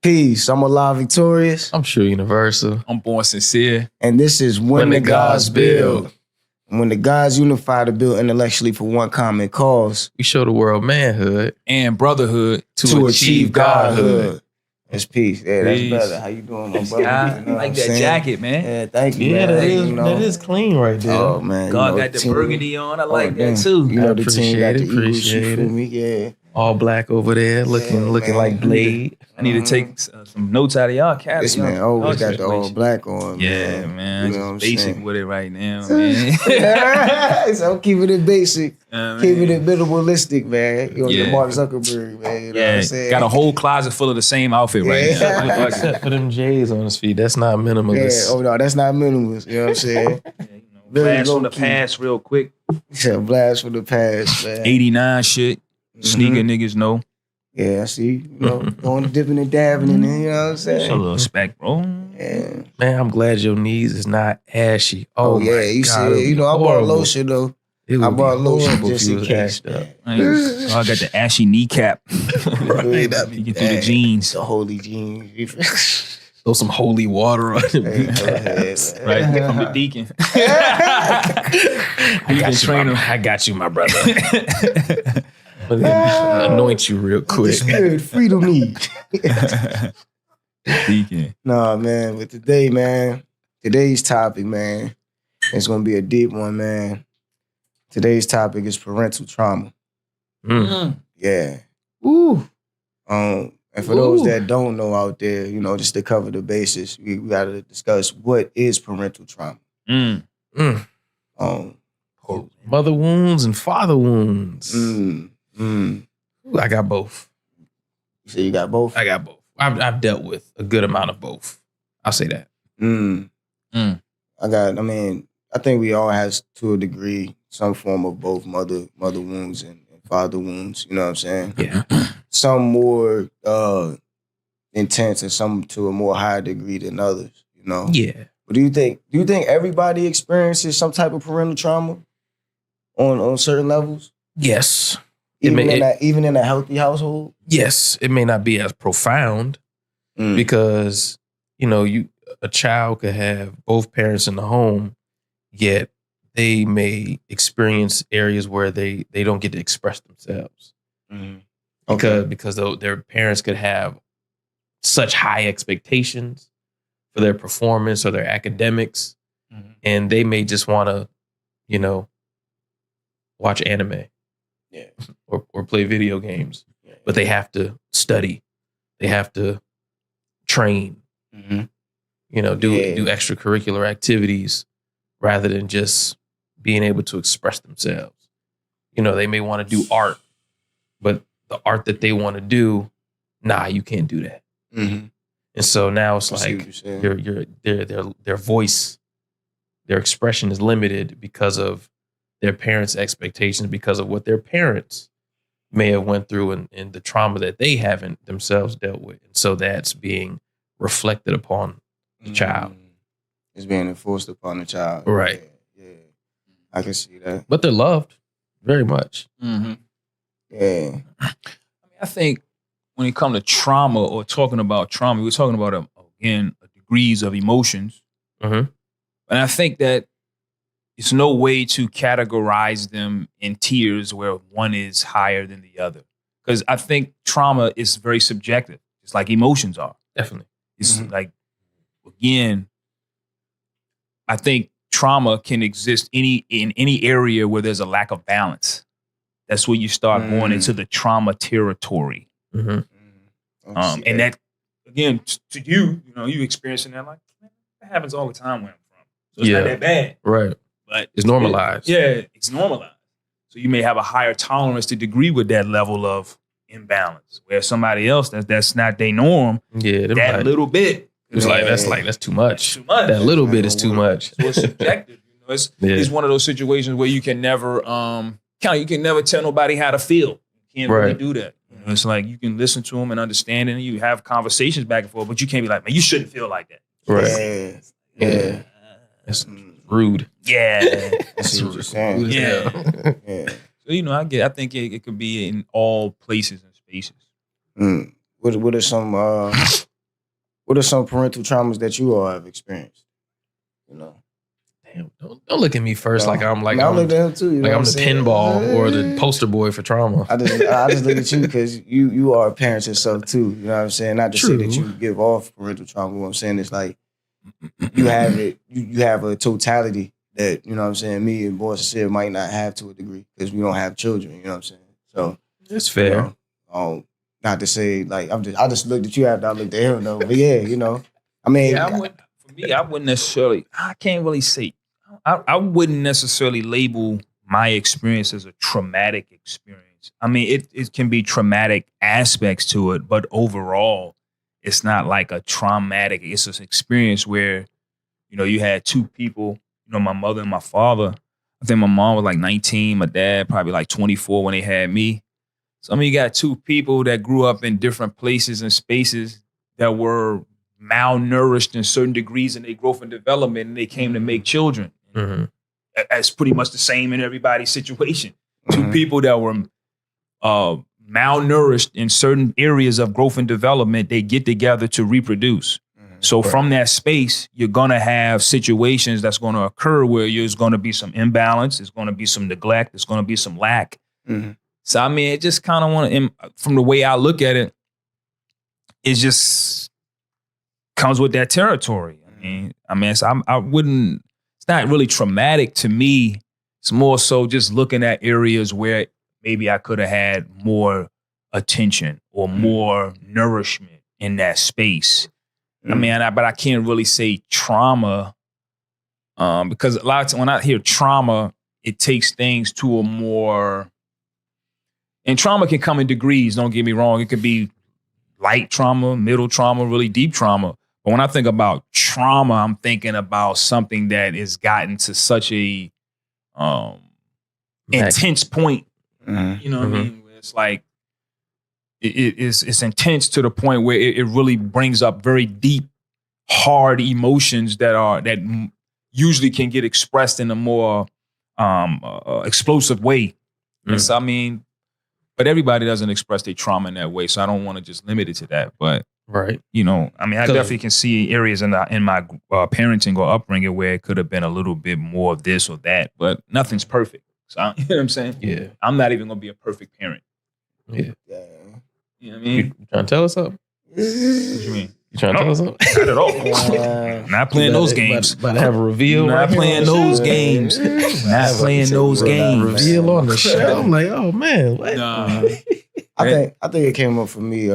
Peace. I'm alive, victorious. I'm sure universal. I'm born sincere. And this is When the Gods Build. When the gods unify to build intellectually for one common cause. We show the world manhood and brotherhood to achieve godhood. That's peace. Yeah, that's Peace. better. How you doing, my brother? I like that jacket, man. Yeah, thank you, Yeah, man. that is clean right there. Oh, man. God got the burgundy on. I like that, too. You know, I the team got the appreciate Eagles shoot it. for me. Yeah. All black over there, looking man. like Blade. I need to take some notes out of y'all cat. This man always got the all black on. Yeah, man. You know what I'm basic saying? with it right now, man. So I'm keeping it basic. Keeping it man. minimalistic, man. You know, Yeah. your Mark Zuckerberg, man. You know what I'm saying? Got a whole closet full of the same outfit right Yeah. now. Except for them J's on his feet. That's not Yeah. minimalist. Oh, no, that's not minimalist. You know what I'm saying? Very Blast from the low-key. past real quick. Yeah, blast from the past, man. 89 shit. Sneaker niggas know. Yeah, I see. You know, going dipping and dabbing in it, you know what I'm It's a saying? little spec, bro. Yeah. Man, I'm glad your knees is not ashy. Oh, my yeah, you God, see, it'd you be know, I bought horrible. lotion, though. It would I be bought lotion horrible just if you in was case. ashed up. I got the ashy kneecap. Right, that'd be You get through the bad. jeans. The holy jeans. Throw some holy water on it. Hey, go ahead, man. Right, I'm the deacon. I got you, my brother. Let me anoint you real The quick. spirit, freedom need. Deacon. Nah, man, but today, man, today's topic, man, it's going to be a deep one, man. Today's topic is parental trauma. Mm. Yeah. Ooh. And for those that don't know out there, you know, just to cover the basis, we got to discuss what is parental trauma. Mm. Mm. Mother wounds and father wounds. Ooh, I got both. You say you got both? I got both. I've dealt with a good amount of both. I'll say that. I think we all has, to a degree, some form of both mother wounds and father wounds. You know what I'm saying? Yeah. Some more intense and some to a more higher degree than others, you know? Yeah. But do you think everybody experiences some type of parental trauma on certain levels? Yes. Even in a healthy household? Yes. It may not be as profound because, you know, a child could have both parents in the home, yet they may experience areas where they don't get to express themselves. Because their parents could have such high expectations for their performance or their academics, and they may just want to, you know, watch anime, or play video games, but they have to study, they have to train, you know, do extracurricular activities rather than just being able to express themselves. You know, they may want to do art, but the art that they want to do, nah, you can't do that. And so now it's like their voice, their expression is limited because of their parents' expectations, because of what their parents may have went through and the trauma that they haven't themselves dealt with. And so that's being reflected upon the child. It's being enforced upon the child. Right. Yeah. I can see that. But they're loved very much. Yeah. I think when it comes to trauma or talking about trauma, we're talking about, again, degrees of emotions. And I think that it's no way to categorize them in tiers where one is higher than the other. Because I think trauma is very subjective. It's like emotions are. Definitely. It's like, again, I think trauma can exist in any area where there's a lack of balance. That's where you start going into the trauma territory. And that, again, to you, you know, you experiencing that, like, man, that happens all the time where I'm from. So it's not that bad. Right. But it's normalized. It's normalized. So you may have a higher tolerance to degree with that level of imbalance. Where somebody else, that's not their norm. Yeah. That like, little bit. It's that's too much. Too much. That little bit is too much. So it's subjective. You know, it's one of those situations where you can never you can never tell nobody how to feel. You can't really do that. You know, it's like you can listen to them and understand it, and you have conversations back and forth, but you can't be like, man, you shouldn't feel like that. Right. Yeah. That's rude. Yeah. That's what you're saying. Yeah. Yeah. So, you know, I think it could be in all places and spaces. What are some What are some parental traumas that you all have experienced? You know, Damn, don't look at me first like I'm I look at him too. You know like what I'm the saying? pinball or the poster boy for trauma. I just look at you because you are a parent yourself too. You know what I'm saying? Not to say that you give off parental trauma. What I'm saying is like you have it. You have a totality that, you know what I'm saying, me and Boy Syncear might not have to a degree because we don't have children. You know what I'm saying? So it's fair. Not to say like I just looked at you after I looked at him though. But yeah, you know, I mean, for me, I wouldn't necessarily. I can't really say. I wouldn't necessarily label my experience as a traumatic experience. I mean, it can be traumatic aspects to it, but overall, it's not like a traumatic. It's an experience where, you know, you had two people, you know, my mother and my father. I think my mom was like 19, my dad probably like 24 when they had me. So I mean, you got two people that grew up in different places and spaces that were malnourished in certain degrees in their growth and development, and they came to make children. Mm-hmm. That's pretty much the same in everybody's situation. Two people that were malnourished in certain areas of growth and development, they get together to reproduce. So from that space, you're going to have situations that's going to occur where there's going to be some imbalance, there's going to be some neglect, there's going to be some lack. So, I mean, it just kind of want to, from the way I look at it, it just comes with that territory. I mean, I wouldn't, it's not really traumatic to me. It's more so just looking at areas where maybe I could have had more attention or more nourishment in that space. I mean, but I can't really say trauma because a lot of times when I hear trauma, it takes things to a more, and trauma can come in degrees, don't get me wrong. It could be light trauma, middle trauma, really deep trauma. But when I think about trauma, I'm thinking about something that has gotten to such a intense point. You know what I mean? Where it's like, it's intense to the point where it really brings up very deep, hard emotions that usually can get expressed in a more explosive way. And so, I mean, but everybody doesn't express their trauma in that way. So I don't want to just limit it to that. But you know, I mean, I definitely can see areas in my parenting or upbringing where it could have been a little bit more of this or that, but nothing's perfect. So you know what I'm saying? Yeah. I'm not even gonna be a perfect parent. Yeah. You know what I mean? You trying to tell us something? What you mean? You trying to tell us something? Not at all. Not playing those games. About to have a reveal. Not playing those games. Not playing those games. Reveal on the show. I'm like, oh man, what? I think it came up for me.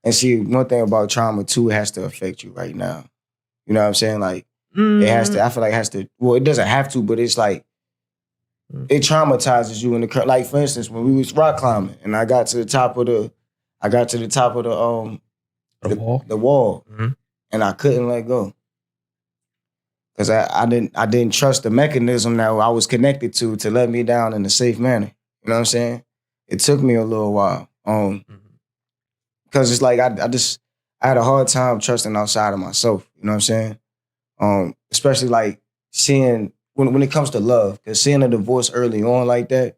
And see, one thing about trauma too, it has to affect you right now. You know what I'm saying? Like it has to. I feel like it has to. Well, it doesn't have to, but it's like it traumatizes you in the. Like for instance, when we was rock climbing, and I got to the top of the wall, and I couldn't let go because I didn't trust the mechanism that I was connected to let me down in a safe manner. You know what I'm saying? It took me a little while, because it's like I had a hard time trusting outside of myself. You know what I'm saying? Especially like seeing when it comes to love, because seeing a divorce early on like that,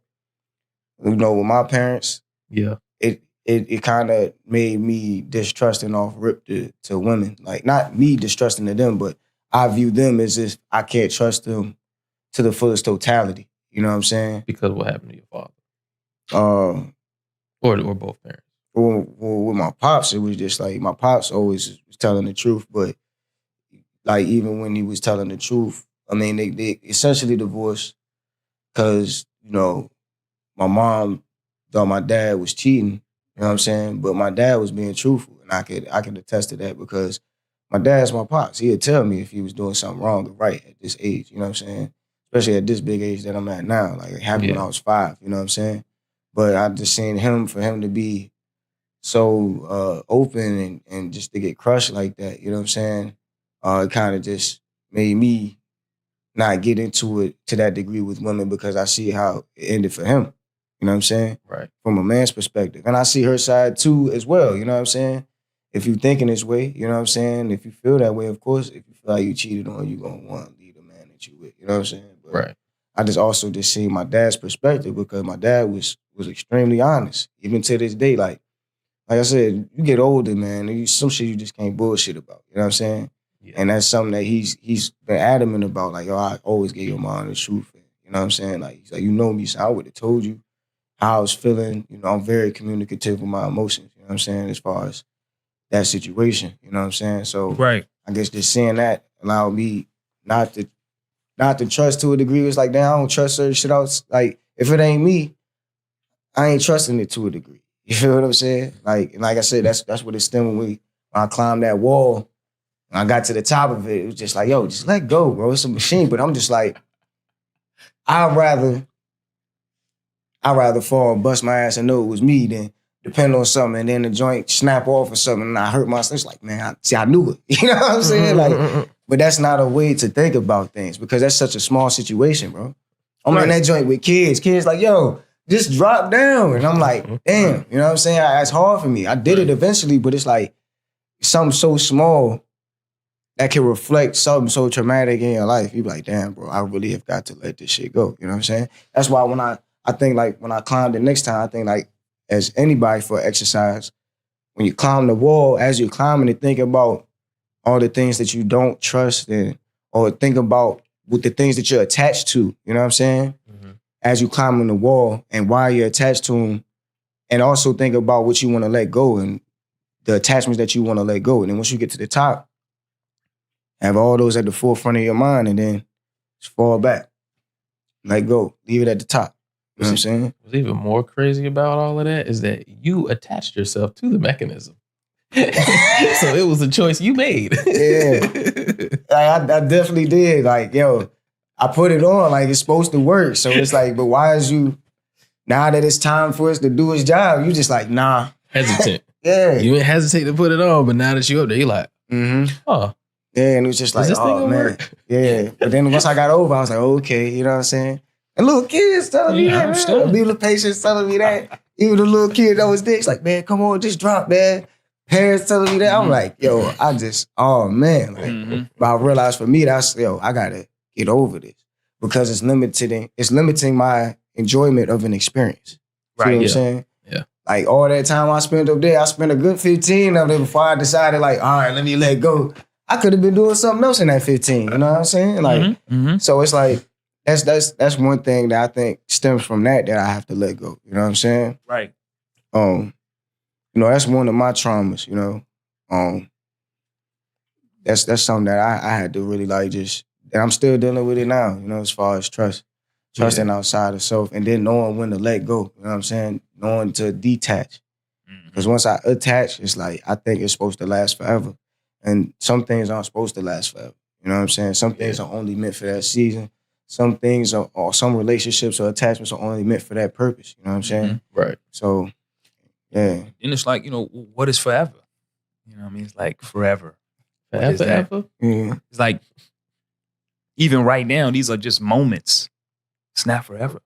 you know, with my parents, it kind of made me distrusting off rip to women. Like, not me distrusting to them, but I view them as if I can't trust them to the fullest totality. You know what I'm saying? Because what happened to your father? Or both parents? Well, with my pops, it was just like my pops always was telling the truth, but like even when he was telling the truth, I mean, they essentially divorced because, you know, my mom thought my dad was cheating. You know what I'm saying? But my dad was being truthful, and I could attest to that because my dad's my pops. He'd tell me if he was doing something wrong or right at this age. You know what I'm saying? Especially at this big age that I'm at now. Like it happened when I was 5. You know what I'm saying? But I just seen for him to be so open and just to get crushed like that. You know what I'm saying? It kind of just made me not get into it to that degree with women because I see how it ended for him. You know what I'm saying? Right. From a man's perspective. And I see her side too as well. You know what I'm saying? If you thinking this way, you know what I'm saying? If you feel that way, of course, if you feel like you cheated on, you're going to want to leave the man that you with. You know what I'm saying? But right. I just also just seen my dad's perspective because my dad was extremely honest. Even to this day, like like I said, you get older, man. Some shit you just can't bullshit about. You know what I'm saying? Yeah. And that's something that he's been adamant about. Like, yo, I always gave your mom the truth. You know what I'm saying? Like, he's like, you know me, so I would have told you how I was feeling. You know, I'm very communicative with my emotions. You know what I'm saying? As far as that situation, you know what I'm saying? So Right. I guess just seeing that allowed me not to trust to a degree. It's like, damn, I don't trust certain shit else. Like, if it ain't me, I ain't trusting it to a degree. You feel what I'm saying? Like, and like I said, that's what it stemmed when I climbed that wall and I got to the top of it. It was just like, yo, just let go, bro. It's a machine. But I'm just like, I'd rather fall and bust my ass and know it was me than depend on something and then the joint snap off or something and I hurt myself. It's like, man, I knew it. You know what I'm saying? Like, but that's not a way to think about things because that's such a small situation, bro. I'm in that joint with kids. Kids like, yo, just drop down. And I'm like, damn, you know what I'm saying? It's hard for me. I did it eventually, but it's like something so small that can reflect something so traumatic in your life. You be like, damn, bro, I really have got to let this shit go. You know what I'm saying? That's why when I think like when I climbed the next time, I think like as anybody for exercise, when you climb the wall, as you're climbing and think about all the things that you don't trust and or think about with the things that you're attached to, you know what I'm saying? Mm-hmm. As you climb on the wall and why you're attached to them, and also think about what you want to let go and the attachments that you want to let go. And then once you get to the top, have all those at the forefront of your mind and then just fall back. Let go. Leave it at the top. You know what I'm saying? What's even more crazy about all of that is that you attached yourself to the mechanism. So it was a choice you made. Yeah. Like, I definitely did. Like, yo, I put it on like it's supposed to work. So it's like, but why is you, now that it's time for us to do his job, you just like, nah. Hesitant. Yeah. You didn't hesitate to put it on, but now that you up there, you're like, oh. Yeah, and it was just like, oh, man. Work? Yeah. But then once I got over, I was like, okay, you know what I'm saying? And little kids telling me that, man. Little patients telling me that. Even the little kid that was there, it's like, man, come on, just drop, man. Parents telling me that. I'm like, yo, oh, man. Like, but I realized for me, that's, yo, I got to get over this because it's limiting my enjoyment of an experience. You know what I'm saying? Yeah. Like, all that time I spent up there, I spent a good 15 of it before I decided, like, all right, let me let go. I could have been doing something else in that 15. You know what I'm saying? Like, so it's like, that's one thing that I think stems from that I have to let go. You know what I'm saying? Right. You know, that's one of my traumas, you know. That's something that I had to really like just, and I'm still dealing with it now, you know, as far as trusting outside of self and then knowing when to let go, you know what I'm saying? Knowing to detach. Because once I attach, it's like, I think it's supposed to last forever. And some things aren't supposed to last forever. You know what I'm saying? Some things are only meant for that season. Some things or some relationships or attachments are only meant for that purpose. You know what I'm saying? Right. So, yeah. And it's like, you know, what is forever? You know what I mean? It's like forever. Forever? Yeah. It's like, even right now, these are just moments. It's not forever.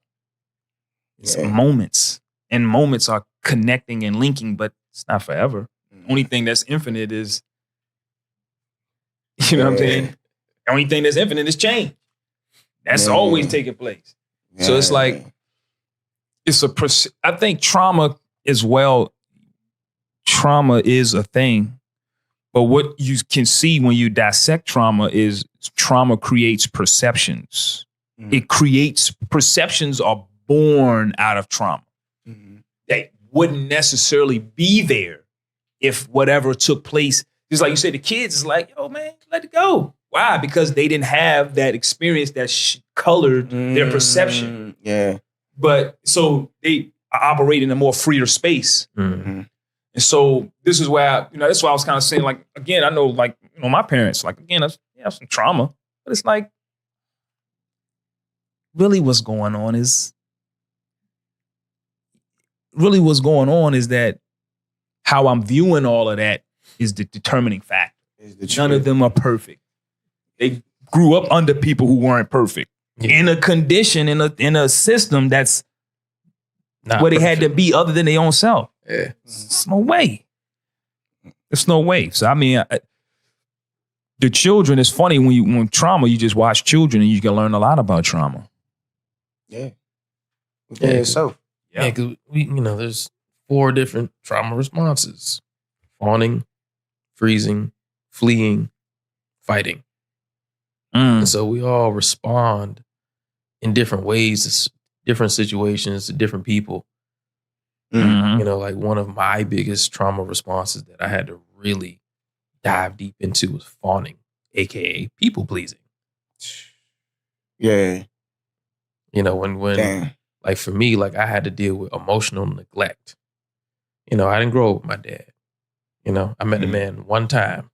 It's moments. And moments are connecting and linking, but it's not forever. The only thing that's infinite is, you know what I'm saying? The only thing that's infinite is change. That's always taking place. Yeah. So it's like, I think trauma as well, trauma is a thing. But what you can see when you dissect trauma is trauma creates perceptions. It creates, perceptions are born out of trauma. They wouldn't necessarily be there if whatever took place. Just like you said, the kids is like, yo, man, let it go. Why? Because they didn't have that experience that colored their perception. Yeah. But so they operate in a more freer space. And so this is why, that's why I was kind of saying, like, again, I know, like, my parents, like, again, I have some trauma, but it's like, really what's going on is that how I'm viewing all of that is the determining factor. None of them are perfect. They grew up under people who weren't perfect in a condition, in a system that's not where they had to be other than their own self. Yeah. There's no way. There's no way. So, I mean, the children, it's funny when trauma, you just watch children and you can learn a lot about trauma. Yeah. Yeah, so. Yeah, because there's 4 different trauma responses: fawning, freezing, fleeing, fighting. And so we all respond in different ways to different situations, to different people. Mhm. You know, like one of my biggest trauma responses that I had to really dive deep into was fawning, aka people pleasing. Yeah. You know, when Damn. like for me, like I had to deal with emotional neglect. You know, I didn't grow up with my dad. You know, I met the man one time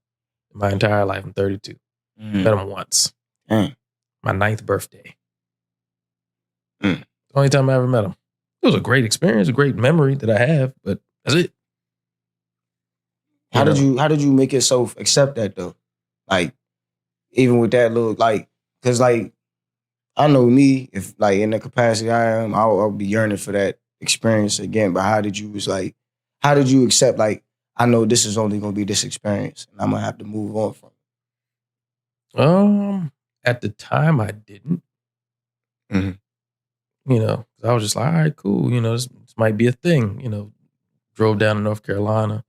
in my entire life. I'm 32. Met him once. Damn. My 9th birthday. Mm. The only time I ever met him. It was a great experience, a great memory that I have, but that's it. How did you make yourself accept that though? Like, even with that little, like, cause like, I know me, if like in the capacity I am, I'll be yearning for that experience again. But how did you accept, like, I know this is only gonna be this experience and I'm gonna have to move on from it? At the time I didn't. Mhm. You know, 'cause I was just like, all right, cool. You know, this might be a thing. You know, drove down to North Carolina,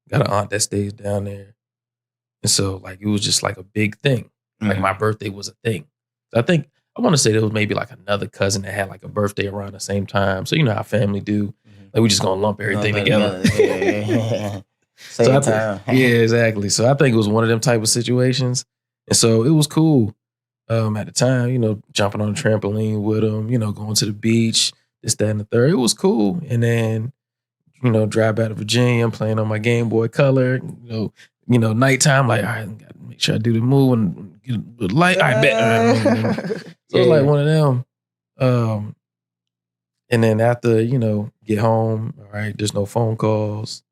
got an aunt that stays down there. And so, like, it was just like a big thing. Like, my birthday was a thing. So I want to say there was maybe like another cousin that had like a birthday around the same time. So, you know how family do. Like, we just going to lump everything together. Yeah. So Same I time. yeah, exactly. So I think it was one of them type of situations. And so it was cool. At the time, you know, jumping on the trampoline with them, you know, going to the beach, this, that, and the third. It was cool. And then, you know, drive back to Virginia, I'm playing on my Game Boy Color, you know, nighttime, like, all right, gotta make sure I do the move and get the light. I bet. So it's like one of them. And then after, you know, get home, all right, there's no phone calls,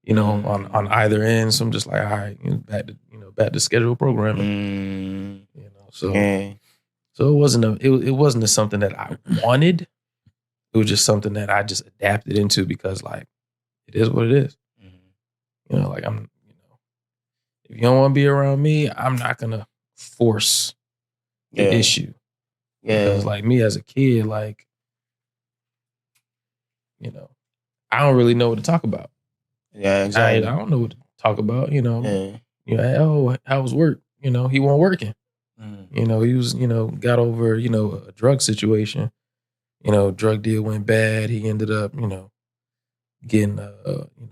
you know, on either end. So I'm just like, all right, you know, back to scheduled programming. You know, so so it wasn't something that I wanted. It was just something that I just adapted into because, like, it is what it is. You know, like you know, if you don't want to be around me, I'm not gonna force the issue. Because like me as a kid, like, you know, I don't really know what to talk about. Yeah, exactly. I don't know what to talk about, you know. You know, oh, how was work? You know, he wasn't working. You know, he was, you know, got over, you know, a drug situation. You know, drug deal went bad. He ended up, you know, getting OD'd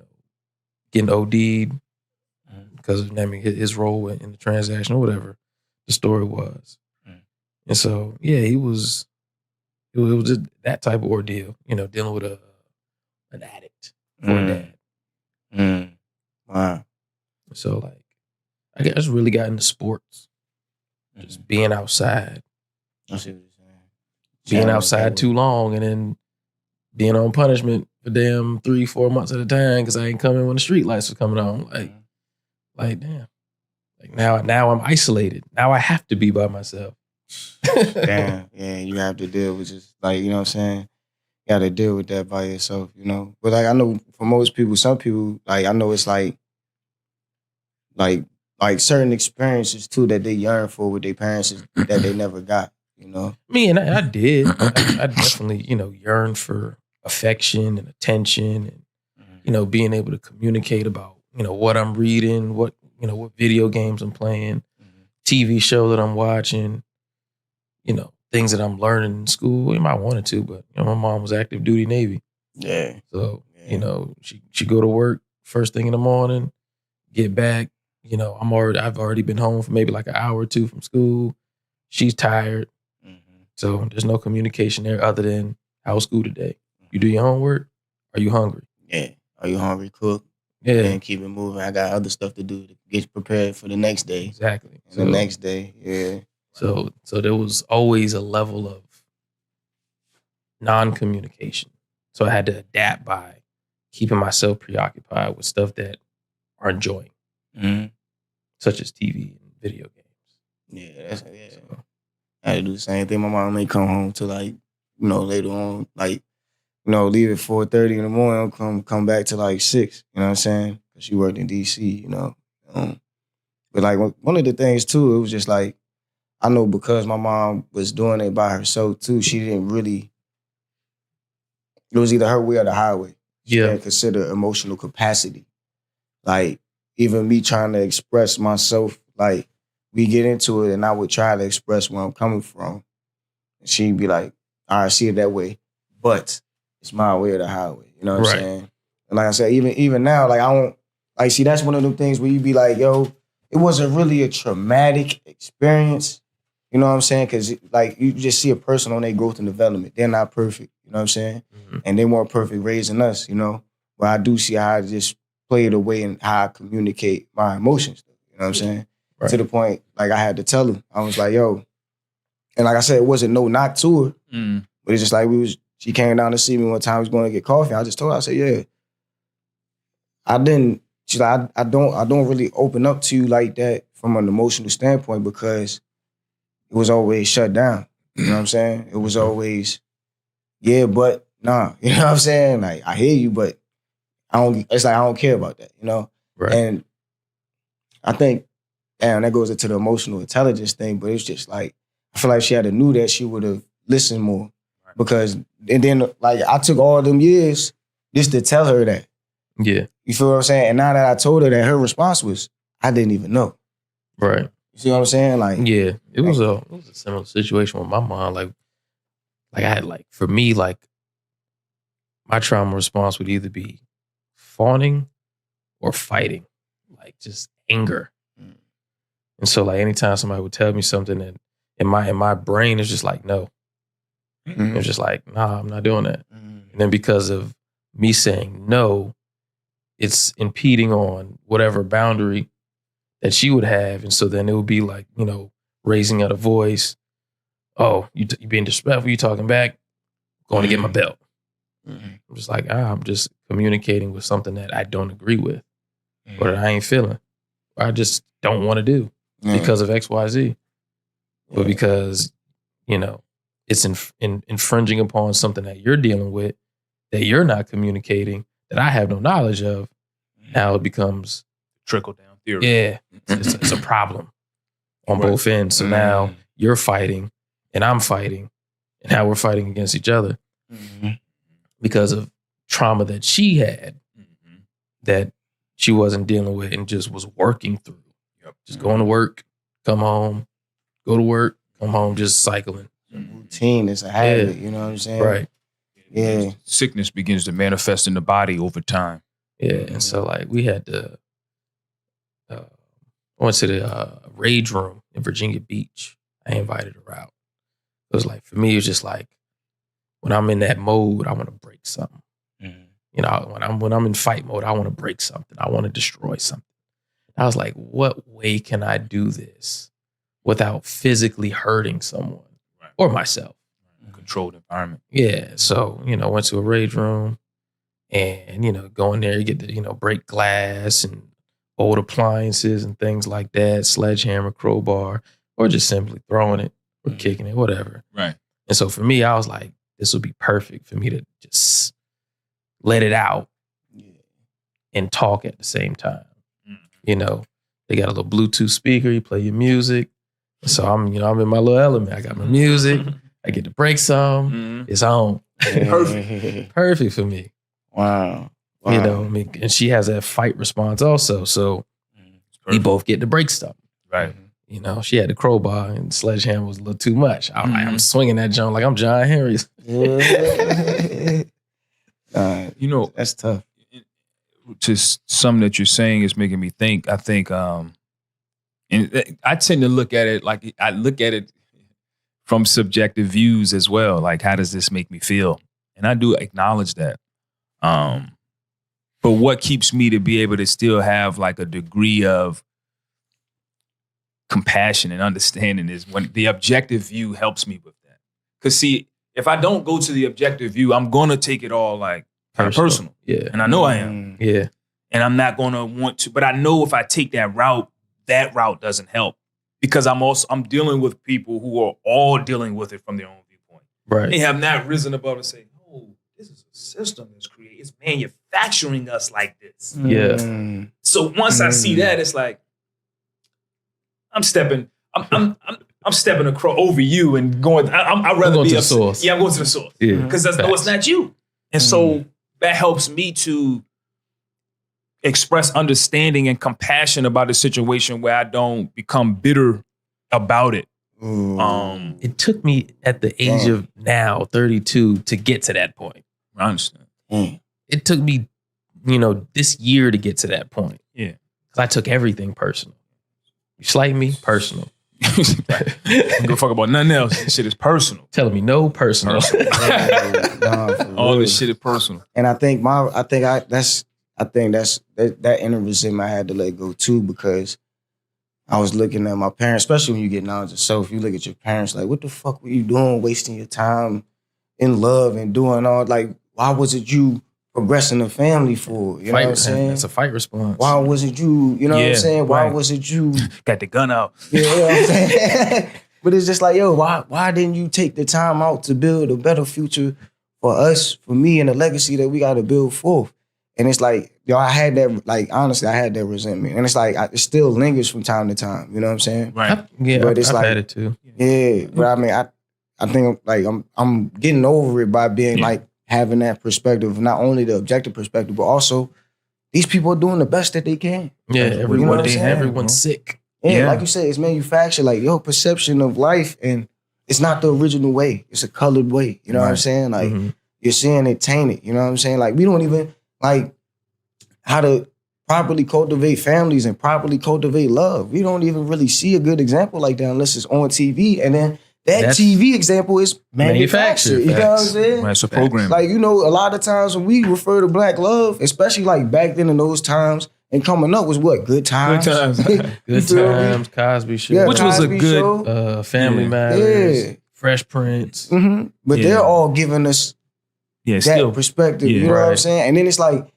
because of, I mean, his role in the transaction or whatever the story was. And so, yeah, it was just that type of ordeal, you know, dealing with an addict for a dad. Wow. So, like, I guess really got into sports, just being outside. I see what you're saying. Being outside too long and then being on punishment for damn 3-4 months at a time because I ain't coming when the street lights was coming on. Like damn. Like now I'm isolated. Now I have to be by myself. Damn. Yeah, you have to deal with just, like, you know what I'm saying? You got to deal with that by yourself, you know? But, like, I know for most people, some people, like, I know it's like certain experiences too that they yearn for with their parents that they never got, you know? Me and I did. I definitely, you know, yearned for affection and attention and, you know, being able to communicate about, you know, what I'm reading, what video games I'm playing, TV show that I'm watching, you know, things that I'm learning in school. I wanted to, but, you know, my mom was active duty Navy. Yeah. So, you know, she go to work first thing in the morning, get back, you know, I've already been home for maybe like an hour or two from school. She's tired. So there's no communication there other than how was school today? You do your homework? Are you hungry? Yeah. Are you hungry? Cook. Yeah. And keep it moving. I got other stuff to do to get you prepared for the next day. Exactly. And the next day, yeah. So there was always a level of non-communication. So I had to adapt by keeping myself preoccupied with stuff that are enjoying, such as TV and video games. Yeah, So, I had to do the same thing. My mom may come home to, like, you know, later on, like, you know, leave at 4:30 in the morning, come back to like 6. You know what I'm saying? Because she worked in DC, you know. But like one of the things too, it was just like, I know because my mom was doing it by herself too, she didn't really, it was either her way or the highway. she didn't consider emotional capacity. Like, even me trying to express myself, like, we get into it and I would try to express where I'm coming from. And she'd be like, all right, see it that way, but it's my way or the highway. You know what I'm saying? And like I said, even now, like, I don't, like, see, that's one of them things where you be like, yo, it wasn't really a traumatic experience. You know what I'm saying? Because, like, you just see a person on their growth and development. They're not perfect. You know what I'm saying? Mm-hmm. And they weren't perfect raising us, you know? But I do see how I just play the way and how I communicate my emotions. You know what I'm saying? Right. To the point, like, I had to tell her. I was like, yo. And like I said, it wasn't no knock to her. But it's just like she came down to see me one time. We was going to get coffee. I just told her, I said, yeah. She's like, I don't really open up to you like that from an emotional standpoint because it was always shut down. You know what I'm saying? It was always, yeah, but nah. You know what I'm saying? Like, I hear you, but it's like I don't care about that, you know? Right. And I think, damn, that goes into the emotional intelligence thing, but it's just like, I feel like she had to knew that she would have listened more. Right. Because, and then, like, I took all them years just to tell her that. Yeah. You feel what I'm saying? And now that I told her that, her response was, I didn't even know. Right. You see what I'm saying? Like, yeah, it was a similar situation with my mom. Like I had, like, for me, like, my trauma response would either be fawning or fighting, like, just anger. And so, like, anytime somebody would tell me something, and in my brain is just like, no. It's just like, nah, I'm not doing that. And then because of me saying no, it's impeding on whatever boundary that she would have. And so then it would be like, you know, raising out a voice. Oh, you being disrespectful, you talking back, going to get my belt. I'm just like, I'm just communicating with something that I don't agree with or that I ain't feeling, or I just don't want to do because of X, Y, Z. But because, you know, it's infringing upon something that you're dealing with, that you're not communicating, that I have no knowledge of, now it becomes trickle down theory. Yeah, it's a problem on both ends. So now you're fighting and I'm fighting, and now we're fighting against each other because of trauma that she had that she wasn't dealing with and just was working through. Just going to work, come home, go to work, come home, just cycling. Routine is a habit, you know what I'm saying? Right. Yeah. Sickness begins to manifest in the body over time. Yeah, and so, like, we had to, I went to the Rage Room in Virginia Beach. I invited her out. It was like, for me, it was just like, when I'm in that mode, I want to break something. You know, when I'm in fight mode, I want to break something. I want to destroy something. I was like, what way can I do this without physically hurting someone or myself? Controlled environment. Yeah. So, you know, went to a Rage Room and, you know, go in there, you get to, you know, break glass and old appliances and things like that, sledgehammer, crowbar, or just simply throwing it or kicking it, whatever. Right. And so for me, I was like, this would be perfect for me to just let it out and talk at the same time. You know, they got a little Bluetooth speaker, you play your music. So I'm in my little element. I got my music. I get to break some. It's on. Perfect. Perfect for me. Wow. You know, I mean, and she has that fight response also. So we both get to break stuff. Right. You know, she had the crowbar and sledgehammer was a little too much. I'm like, I'm swinging that joint like I'm John Henry. You know, that's tough. Just something that you're saying is making me think. I think, and I tend to look at it like I look at it from subjective views as well. Like, how does this make me feel? And I do acknowledge that. But what keeps me to be able to still have like a degree of compassion and understanding is when the objective view helps me with that. Because see, if I don't go to the objective view, I'm going to take it all like kind of personal. Yeah. And I know I am. Yeah. And I'm not going to want to, but I know if I take that route doesn't help because I'm dealing with people who are all dealing with it from their own viewpoint. Right. They have not risen above and say, oh, this is a system that's created. It's manufacturing us like this. Yeah. So once I see that, it's like, I'm stepping across over you and going. I'd rather be to the source. Yeah, I'm going to the source. Yeah, because no, it's not you. And so that helps me to express understanding and compassion about a situation where I don't become bitter about it. It took me at the age of now 32 to get to that point. I understand. It took me, this year to get to that point. Yeah. Because I took everything personal. You slight me, personal. I don't give a fuck about nothing else. This shit is personal. Telling me no personal. All this shit is personal. And I think that inner resentment I had to let go too, because I was looking at my parents, especially when you get knowledge of self, you look at your parents like, what the fuck were you doing, wasting your time in love and doing all, like, why wasn't you progressing the family for? You know what I'm saying? That's a fight response. Why wasn't you, you know what I'm saying? Why wasn't you? Got the gun out. Yeah, you know what I'm saying? But it's just like, yo, why didn't you take the time out to build a better future for us, for me, and the legacy that we got to build forth? And it's like, yo, I had that, like, honestly, I had that resentment. And it's like, it still lingers from time to time. You know what I'm saying? Right. But it's I've like, had it too. Yeah, but I mean, I think like I'm getting over it by being like having that perspective, not only the objective perspective, but also these people are doing the best that they can. Yeah, everyone's sick. Yeah, like you said, it's manufactured. Like your perception of life, and it's not the original way. It's a colored way. You know what I'm saying? Like you're seeing it tainted. You know what I'm saying? Like we don't even like how to properly cultivate families and properly cultivate love. We don't even really see a good example like that unless it's on TV. And then that's TV example is manufactured. You know what I'm saying? Right, it's a program. Like, a lot of times when we refer to Black love, especially like back then in those times and coming up was what? Good times. Good times, Cosby Show. Yeah, which Cosby was a good Family Matters, Fresh Prince. Mm-hmm. But they're all giving us that perspective. You know what I'm saying? And then it's like,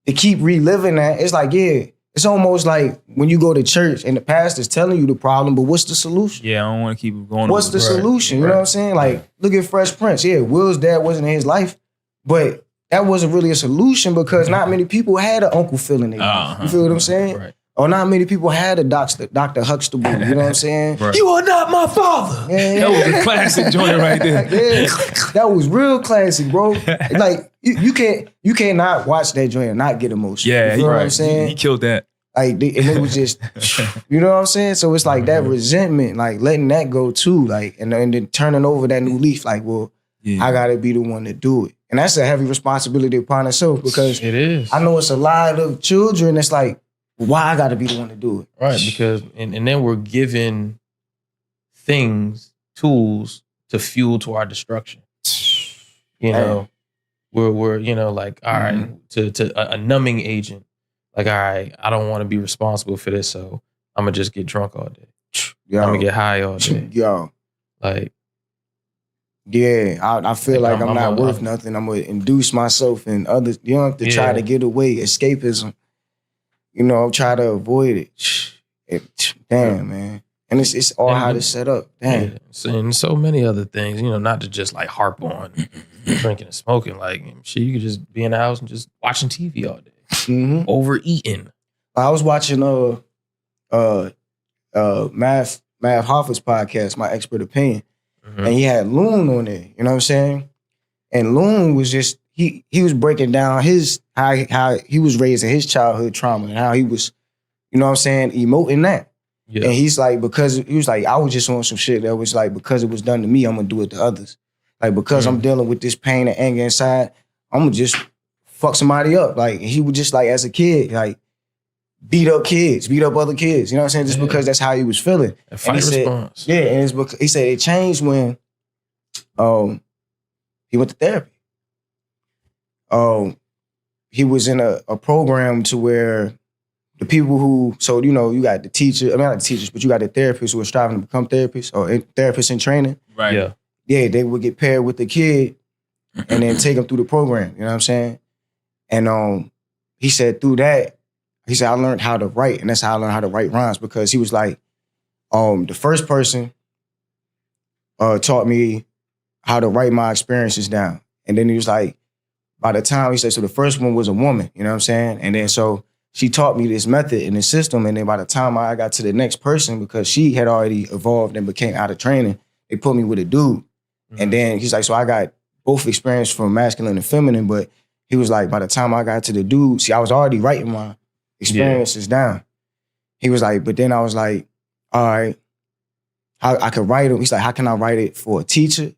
to keep reliving that, it's like, it's almost like when you go to church and the pastor's telling you the problem, but what's the solution? Yeah, I don't want to keep going. What's the solution? You know what I'm saying? Like, look at Fresh Prince. Yeah, Will's dad wasn't in his life, but that wasn't really a solution because not many people had an Uncle Phil in their life. You feel what I'm saying? Right. Or not many people had a Dr. Huxtable. You know what I'm saying? Right. You are not my father. That was a classic joint right there. That was real classic, bro. Like you can't not watch that joint and not get emotional. Yeah, you know what I'm saying? He killed that. Like and it was just, you know what I'm saying? So it's like that resentment, like letting that go too, like and then turning over that new leaf. Like, well, I gotta be the one to do it, and that's a heavy responsibility upon itself because it is. I know it's a lot of children. It's like, why I gotta be the one to do it? Right, because and then we're given things, tools to fuel to our destruction. You know, we're like, all right, to a numbing agent. Like, all right, I don't want to be responsible for this, so I'm gonna just get drunk all day. I'm gonna get high all day. Like, I feel like I'm not worth nothing. I'm gonna induce myself and others, to try to get away, escapism. Try to avoid it. Damn, man. And it's all how it's set up. Damn. And so many other things, not to just like harp on drinking and smoking. Like, shit, you could just be in the house and just watching TV all day. Overeating. I was watching Mav Hoffa's podcast, My Expert Opinion, and he had Loon on there. You know what I'm saying? And Loon was just he was breaking down how he was raised in his childhood trauma and how he was, emoting that. Yeah. And he's like, because he was like, I was just on some shit that was like, because it was done to me, I'm gonna do it to others. Like, because I'm dealing with this pain and anger inside, I'm gonna just fuck somebody up. Like, he would just, like, as a kid, like, beat up other kids. You know what I'm saying? Just because that's how he was feeling. A fight response. And it's because he said it changed when he went to therapy. He was in a program to where the people who, you got the teacher, not the teachers, but you got the therapists who are striving to become therapists or therapists in training. Right. Yeah, they would get paired with the kid and then take them through the program. You know what I'm saying? And he said through that, he said, I learned how to write, and that's how I learned how to write rhymes, because he was like, the first person taught me how to write my experiences down. And then he was like, by the time, he said, so the first one was a woman, you know what I'm saying? And then so she taught me this method and this system, and then by the time I got to the next person, because she had already evolved and became out of training, they put me with a dude. And then he's like, so I got both experience from masculine and feminine, but he was like, by the time I got to the dude, see, I was already writing my experiences down. He was like, but then I was like, all right, how I could write it. He's like, how can I write it for a teacher,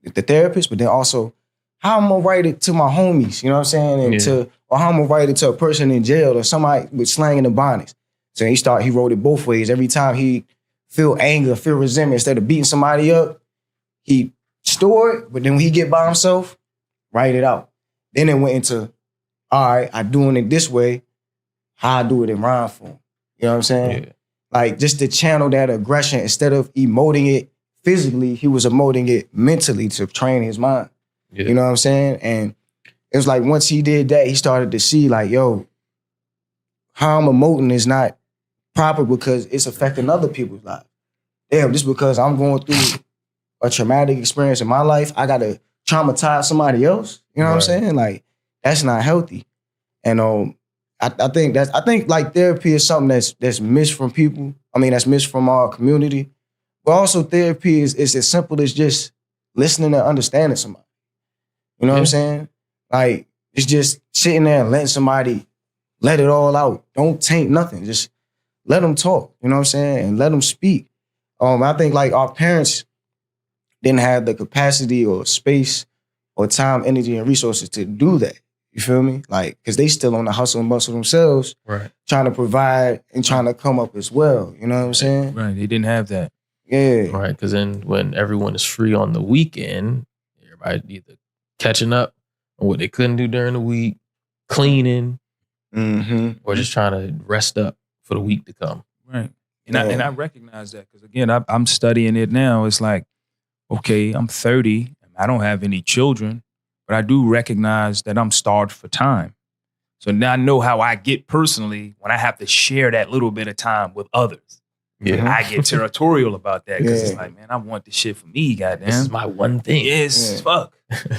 the therapist, but then also how I'm gonna write it to my homies, you know what I'm saying? And or how I'm gonna write it to a person in jail or somebody with slang in the bonnets. So he wrote it both ways. Every time he feel anger, feel resentment, instead of beating somebody up, he store it, but then when he get by himself, write it out. Then it went into, all right, I doing it this way, how I do it in rhyme form. You know what I'm saying? Yeah. Like just to channel that aggression, instead of emoting it physically, he was emoting it mentally to train his mind. Yeah. You know what I'm saying? And it was like once he did that, he started to see like, yo, how I'm emoting is not proper because it's affecting other people's lives. Damn, just because I'm going through a traumatic experience in my life, I gotta traumatize somebody else. You know what I'm saying? Like, that's not healthy. And I think like therapy is something that's missed from people. I mean, that's missed from our community. But also therapy is as simple as just listening and understanding somebody. You know what I'm saying? Like, it's just sitting there and letting somebody let it all out. Don't taint nothing. Just let them talk. You know what I'm saying? And let them speak. I think like our parents didn't have the capacity or space or time, energy, and resources to do that. You feel me? Like, because they still on the hustle and bustle themselves, trying to provide and trying to come up as well. You know what I'm saying? Right. They didn't have that. Yeah. Right. Because then when everyone is free on the weekend, everybody either catching up on what they couldn't do during the week, cleaning, or just trying to rest up for the week to come. Right. And I recognize that because, again, I'm studying it now. It's like, okay, I'm 30. I don't have any children, but I do recognize that I'm starved for time. So now I know how I get personally when I have to share that little bit of time with others. Yeah. I get territorial about that because it's like, man, I want this shit for me, goddamn. This is my one thing. Yes, fuck.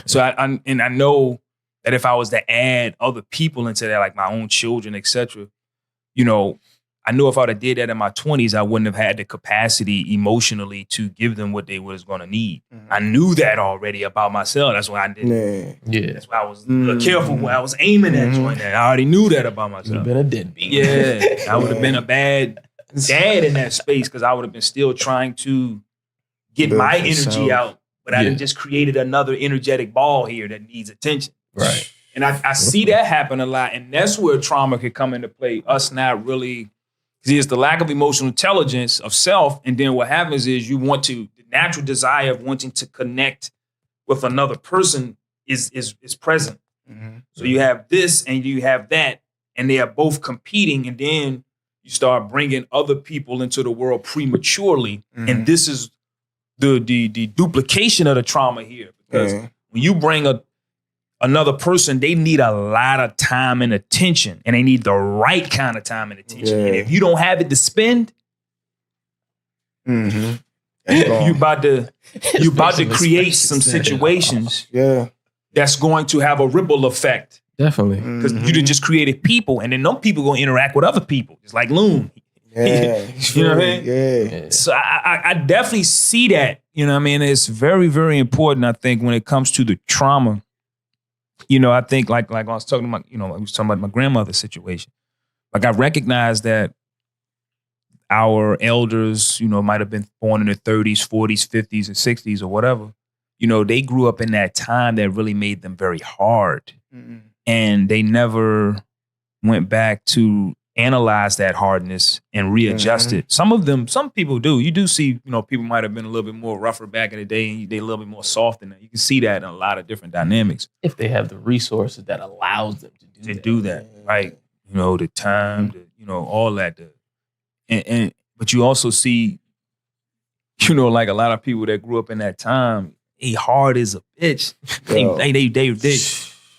So I know that if I was to add other people into that, like my own children, etc., you know, I know if I would have did that in my 20s, I wouldn't have had the capacity emotionally to give them what they was going to need. I knew that already about myself. That's why I didn't. Yeah. That's why I was careful when I was aiming at joint that. I already knew that about myself. You've been a deadbeat. Yeah. I would have been a bad dad in that space because I would have been still trying to get my energy out, but I done just created another energetic ball here that needs attention. Right. And I see that happen a lot. And that's where trauma could come into play. Us not really, because it's the lack of emotional intelligence of self. And then what happens is the natural desire of wanting to connect with another person is present. So you have this and you have that, and they are both competing. And then you start bringing other people into the world prematurely. And this is the duplication of the trauma here. Because when you bring another person, they need a lot of time and attention, and they need the right kind of time and attention. And if you don't have it to spend, you about to create some situations that's going to have a ripple effect. Definitely. Because you done just created people, and then them people going to interact with other people. It's like Loon. Yeah. You know what I mean? Yeah. So I definitely see that. You know what I mean? It's very, very important, I think, when it comes to the trauma. You know, I think like I was talking about, I was talking about my grandmother's situation. Like I recognize that our elders, might have been born in their 30s, 40s, 50s, and 60s or whatever. They grew up in that time that really made them very hard. And they never went back to analyze that hardness and readjust it. Some people do. You do see, people might have been a little bit more rougher back in the day and they a little bit more soft in that. You can see that in a lot of different dynamics. If they have the resources that allows them to do that. Right? The time, all that. But you also see, like a lot of people that grew up in that time, they hard as a bitch.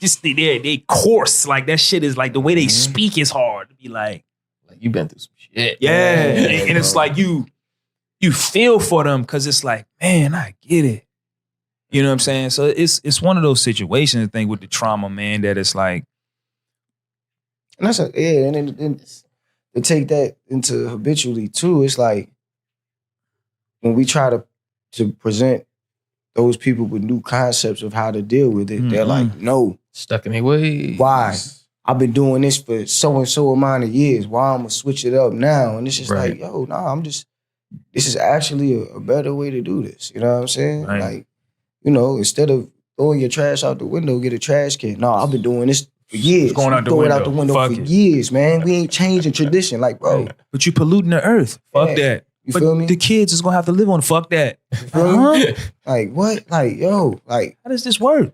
They coarse. Like that shit is like the way they speak is hard. To be like you've been through some shit. Yeah. And it's like you feel for them because it's like, man, I get it. You know what I'm saying? So it's one of those situations, I think, with the trauma, man, that it's like. And that's and to take that into habitually too, it's like when we try to present those people with new concepts of how to deal with it, they're like, no. Stuck in their ways. Why? I've been doing this for so and so amount of years. Why I'm gonna switch it up now? And it's just like, yo, nah, this is actually a better way to do this. You know what I'm saying? Right. Like, you know, instead of throwing your trash out the window, get a trash can. No, I've been doing this for years. Going out the Throw it window. out the window Fuck for it. years, man. We ain't changing tradition. Like, bro. But you polluting the earth. Fuck that. You but feel me? The kids is gonna have to live on. Fuck that. You feel me? Like, what? Like, yo, like, how does this work?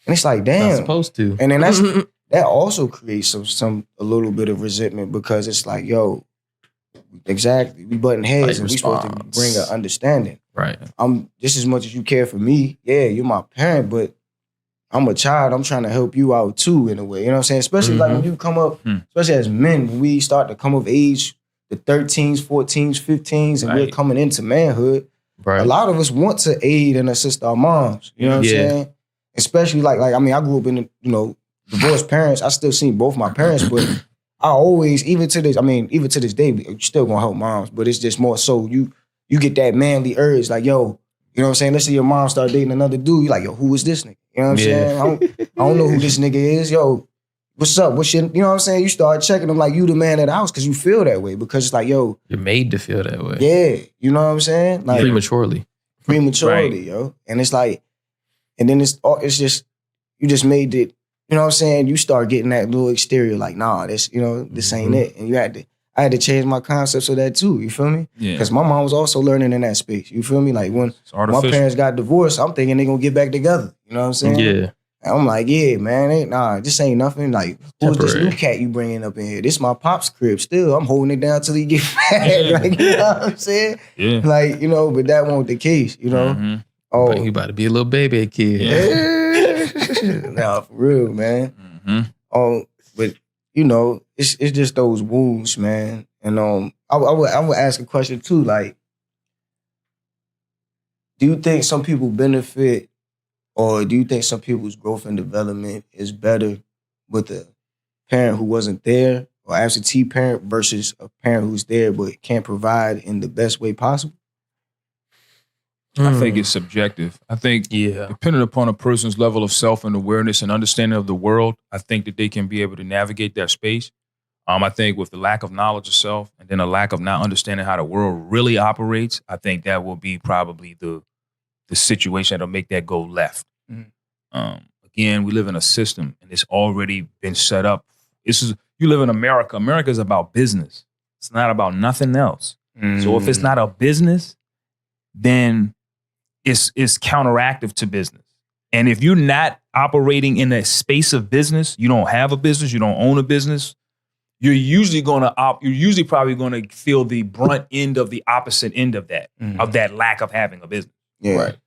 And it's like, Not damn. supposed to. And then that also creates a little bit of resentment because it's like, yo, exactly, we butting heads Like and we supposed to bring an understanding. Right. I'm just as much as you care for me. Yeah, you're my parent, but I'm a child. I'm trying to help you out too, in a way. You know what I'm saying? Especially like when you come up, especially as men, when we start to come of age, the 13s, 14s, 15s, and we're coming into manhood. Right. A lot of us want to aid and assist our moms. You know what I'm saying? Especially like I mean, I grew up in divorced parents. I still seen both my parents, but I always, even to this day, you still gonna help moms. But it's just more so you get that manly urge, like, yo, you know what I'm saying? Let's say your mom start dating another dude. You're like, yo, who is this nigga? You know what I'm saying? I don't know who this nigga is. Yo, what's up? What's your, you know what I'm saying? You start checking them like you the man of the house because you feel that way. Because it's like, yo. You're made to feel that way. Yeah. You know what I'm saying? Like Prematurely, right. Yo. And it's like, and then it's just, you just made it, you know what I'm saying? You start getting that little exterior like, nah, this ain't it. And I had to change my concepts of that too. You feel me? Yeah. Because my mom was also learning in that space. You feel me? Like when my parents got divorced, I'm thinking they gonna get back together. You know what I'm saying? Yeah. And I'm like, yeah, man, this ain't nothing. Like, who's this new cat you bringing up in here? This my pop's crib. Still, I'm holding it down till he get back. Like, you know what I'm saying? Yeah. Like, you know, but that won't the case. You know? Mm-hmm. Oh, but you about to be a little baby kid. Yeah. Nah, for real, man. Mm-hmm. But you know, it's just those wounds, man. And I would ask a question too, like, do you think some people benefit, or do you think some people's growth and development is better with a parent who wasn't there, or absentee parent, versus a parent who's there but can't provide in the best way possible? I think it's subjective. I think depending upon a person's level of self and awareness and understanding of the world, I think that they can be able to navigate that space. I think with the lack of knowledge of self and then a lack of not understanding how the world really operates, I think that will be probably the situation that'll make that go left. Mm-hmm. Again, we live in a system and it's already been set up. You live in America. America is about business. It's not about nothing else. Mm-hmm. So if it's not a business, then it's counteractive to business. And if you're not operating in a space of business, you don't have a business, you don't own a business, you're usually probably gonna feel the brunt end of the opposite end of that, of that lack of having a business. Yeah. Right.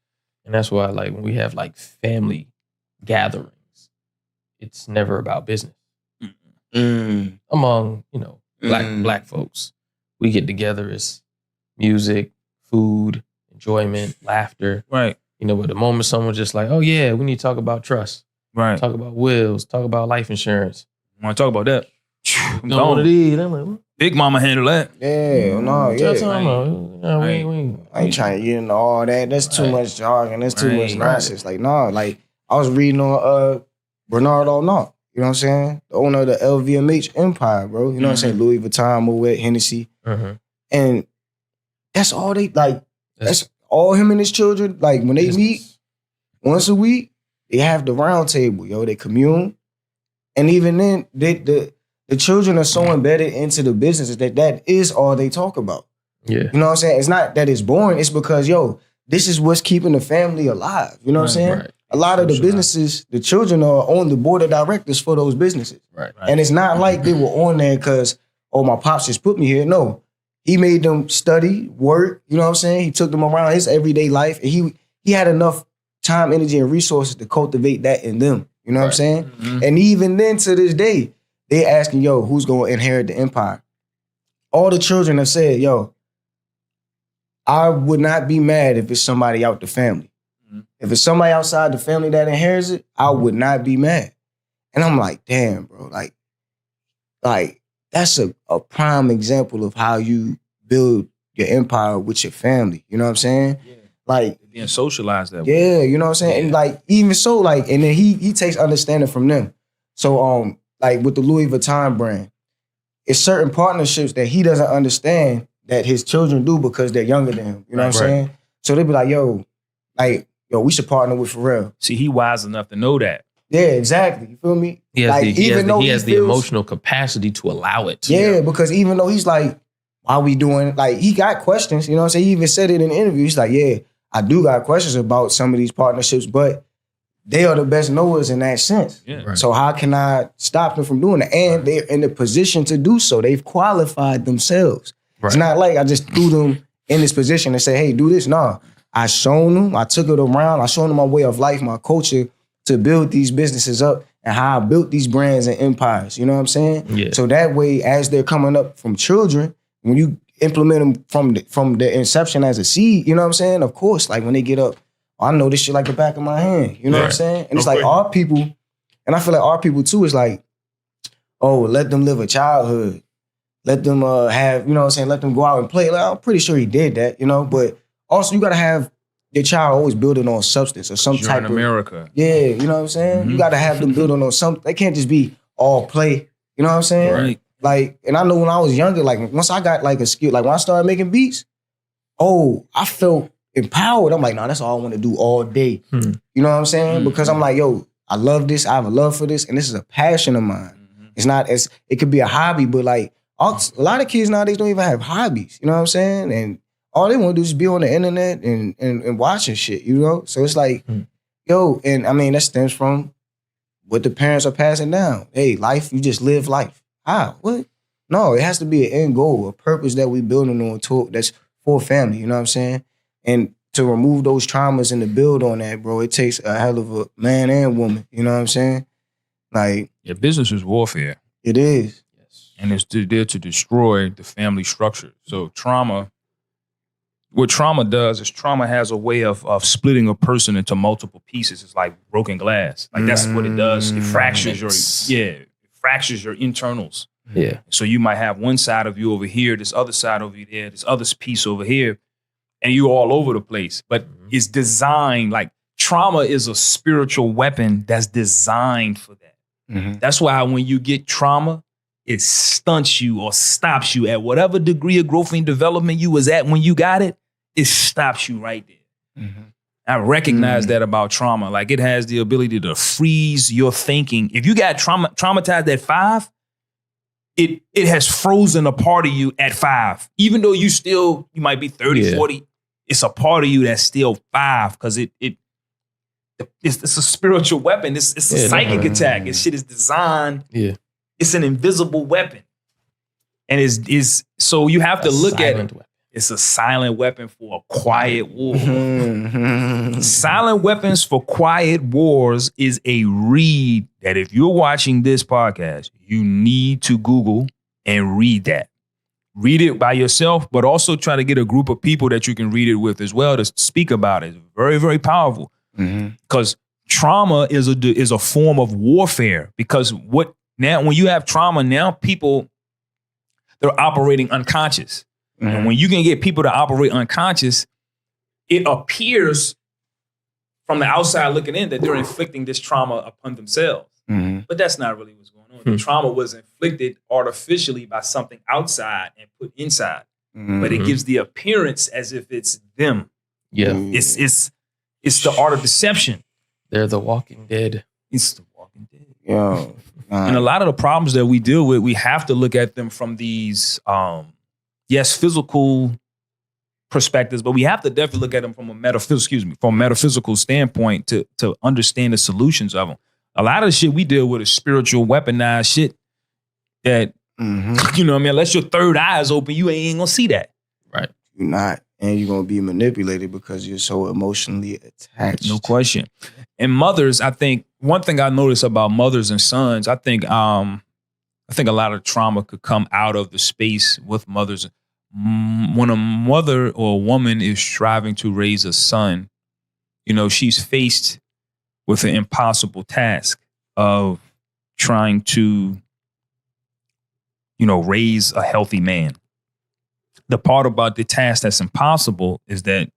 And that's why, like, when we have like family gatherings, it's never about business. Among, black folks. We get together as music, food, enjoyment, laughter. Right. But the moment someone's just like, oh yeah, we need to talk about trust. Right. Talk about wills, talk about life insurance. Want to talk about that? One of these. I'm like, what? Big mama handle that. Yeah, no, yeah. I ain't trying to get into all that. That's too much jargon. That's too much nonsense. Like, no, like I was reading on Bernard Arnault. You know what I'm saying? The owner of the LVMH empire, bro. You know what I'm saying? Louis Vuitton, Moet, Hennessy. And that's all they, like, that's all him and his children. Like, when they meet once a week, they have the round table, yo. They commune. And even then, the children are so embedded into the business that is all they talk about. Yeah. You know what I'm saying? It's not that it's boring. It's because, yo, this is what's keeping the family alive. You know what I'm saying? Right. A lot of the businesses, the children are on the board of directors for those businesses. Right. And it's not like they were on there because, oh, my pops just put me here. No. He made them study, work, you know what I'm saying? He took them around his everyday life. And he had enough time, energy, and resources to cultivate that in them. You know what I'm saying? Mm-hmm. And even then, to this day, they asking, yo, who's going to inherit the empire? All the children have said, yo, I would not be mad if it's somebody out the family. Mm-hmm. If it's somebody outside the family that inherits it, I would not be mad. And I'm like, damn, bro, like that's a prime example of how you build your empire with your family. You know what I'm saying? Yeah. Like being socialized that way. Yeah, you know what I'm saying? Yeah. And like even so, like, and then he takes understanding from them. So like with the Louis Vuitton brand, it's certain partnerships that he doesn't understand that his children do because they're younger than him. You know what I'm saying? So they be like, yo, we should partner with Pharrell. See, he wise enough to know that. Yeah, exactly. You feel me? He has, like, he has the emotional capacity to allow it. Yeah, because even though he's like, why we doing, like, he got questions, you know what I'm saying? He even said it in the interview. He's like, yeah, I do got questions about some of these partnerships, but they are the best knowers in that sense. Yeah. Right. So how can I stop them from doing that? And they're in the position to do so. They've qualified themselves. Right. It's not like I just threw them in this position and say, hey, do this. No, I shown them. I took it around. I showed them my way of life, my culture to build these businesses up and how I built these brands and empires. You know what I'm saying? Yeah. So that way, as they're coming up from children, when you implement them from the inception as a seed, you know what I'm saying? Of course, like when they get up, I know this shit like the back of my hand. You know what I'm saying? And it's like our people, and I feel like our people too is like, oh, let them live a childhood. Let them have, you know what I'm saying, let them go out and play. Like, I'm pretty sure he did that, you know? But also you gotta have your child always building on substance or some type of America. Yeah, you know what I'm saying? Mm-hmm. You gotta have them building on something. They can't just be all play. You know what I'm saying? Right. Like, and I know when I was younger, like once I got like a skill, like when I started making beats, I felt empowered. I'm like, nah, that's all I want to do all day. You know what I'm saying? Because I'm like, yo, I love this. I have a love for this. And this is a passion of mine. It's not as, it could be a hobby, but like a lot of kids nowadays don't even have hobbies. You know what I'm saying? And all they want to do is be on the internet and watching shit, you know? So it's like, yo, and I mean, that stems from what the parents are passing down. Hey, life, you just live life. How? What? No, it has to be an end goal, a purpose that we building on that's for family, you know what I'm saying? And to remove those traumas and to build on that, bro, it takes a hell of a man and woman, you know what I'm saying? Like, yeah, business is warfare. It is. Yes. And it's there to destroy the family structure. So what trauma does is trauma has a way of splitting a person into multiple pieces. It's like broken glass. Like that's what it does. It fractures it fractures your internals. Yeah. So you might have one side of you over here, this other side over there, this other piece over here, and you're all over the place. But it's designed, like trauma is a spiritual weapon that's designed for that. That's why when you get trauma, it stunts you or stops you at whatever degree of growth and development you was at when you got it. It stops you right there. I recognize that about trauma. Like it has the ability to freeze your thinking. If you got traumatized at 5, it has frozen a part of you at 5. Even though you might be 30, 40, it's a part of you that's still 5 because it's a spiritual weapon. It's a psychic attack. This shit is designed. Yeah. It's an invisible weapon. And is so you have to look at it. It's a silent weapon for a quiet war. Silent weapons for quiet wars is a read that if you're watching this podcast, you need to Google and read that. Read it by yourself, but also try to get a group of people that you can read it with as well to speak about it. It's very, very powerful. Because trauma is a form of warfare. Because when you have trauma, now people, they're operating unconscious. And when you can get people to operate unconscious, it appears from the outside looking in that they're inflicting this trauma upon themselves. But that's not really what's going on. The trauma was inflicted artificially by something outside and put inside. But it gives the appearance as if it's them. Yeah. It's the art of deception. They're the Walking Dead. It's the Walking Dead. Yeah. And a lot of the problems that we deal with, we have to look at them from these, physical perspectives, but we have to definitely look at them from a metaphysical standpoint to understand the solutions of them. A lot of the shit we deal with is spiritual, weaponized shit that, you know what I mean? Unless your third eye is open, you ain't gonna see that. Right. You're not. And you're going to be manipulated because you're so emotionally attached. No question. And mothers, I think, one thing I notice about mothers and sons, I think a lot of trauma could come out of the space with mothers. When a mother or a woman is striving to raise a son, you know, she's faced with an impossible task of trying to, you know, raise a healthy man. The part about the task that's impossible is that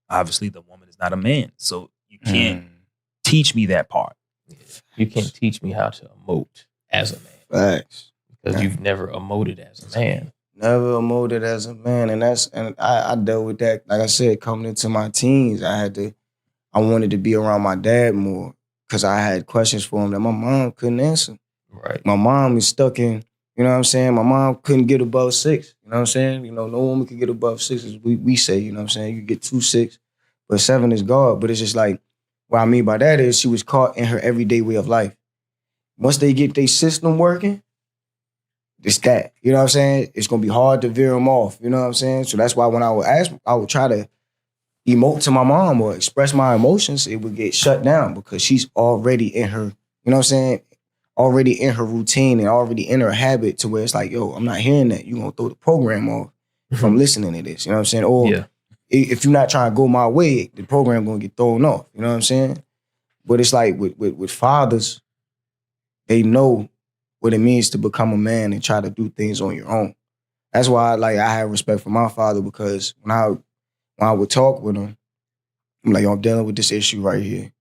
obviously the woman is not a man. So you can't teach me that part. You can't teach me how to emote as a man. Facts. Because you've never emoted as a man. Never emoted as a man. And I dealt with that. Like I said, coming into my teens, I wanted to be around my dad more because I had questions for him that my mom couldn't answer. Right. My mom is stuck in, you know what I'm saying? My mom couldn't get above 6. You know what I'm saying? You know, no woman can get above 6, as we say, you know what I'm saying? You get 2 6, but 7 is God. But it's just like, what I mean by that is she was caught in her everyday way of life. Once they get their system working, it's that. You know what I'm saying? It's going to be hard to veer them off. You know what I'm saying? So that's why when I would ask, I would try to emote to my mom or express my emotions, it would get shut down because she's already in her, you know what I'm saying? Already in her routine and already in her habit to where it's like, yo, I'm not hearing that. You're going to throw the program off from listening to this. You know what I'm saying? Or if you're not trying to go my way, the program going to get thrown off. You know what I'm saying? But it's like with fathers, they know what it means to become a man and try to do things on your own. That's why I have respect for my father because when I would talk with him, I'm like, yo, I'm dealing with this issue right here.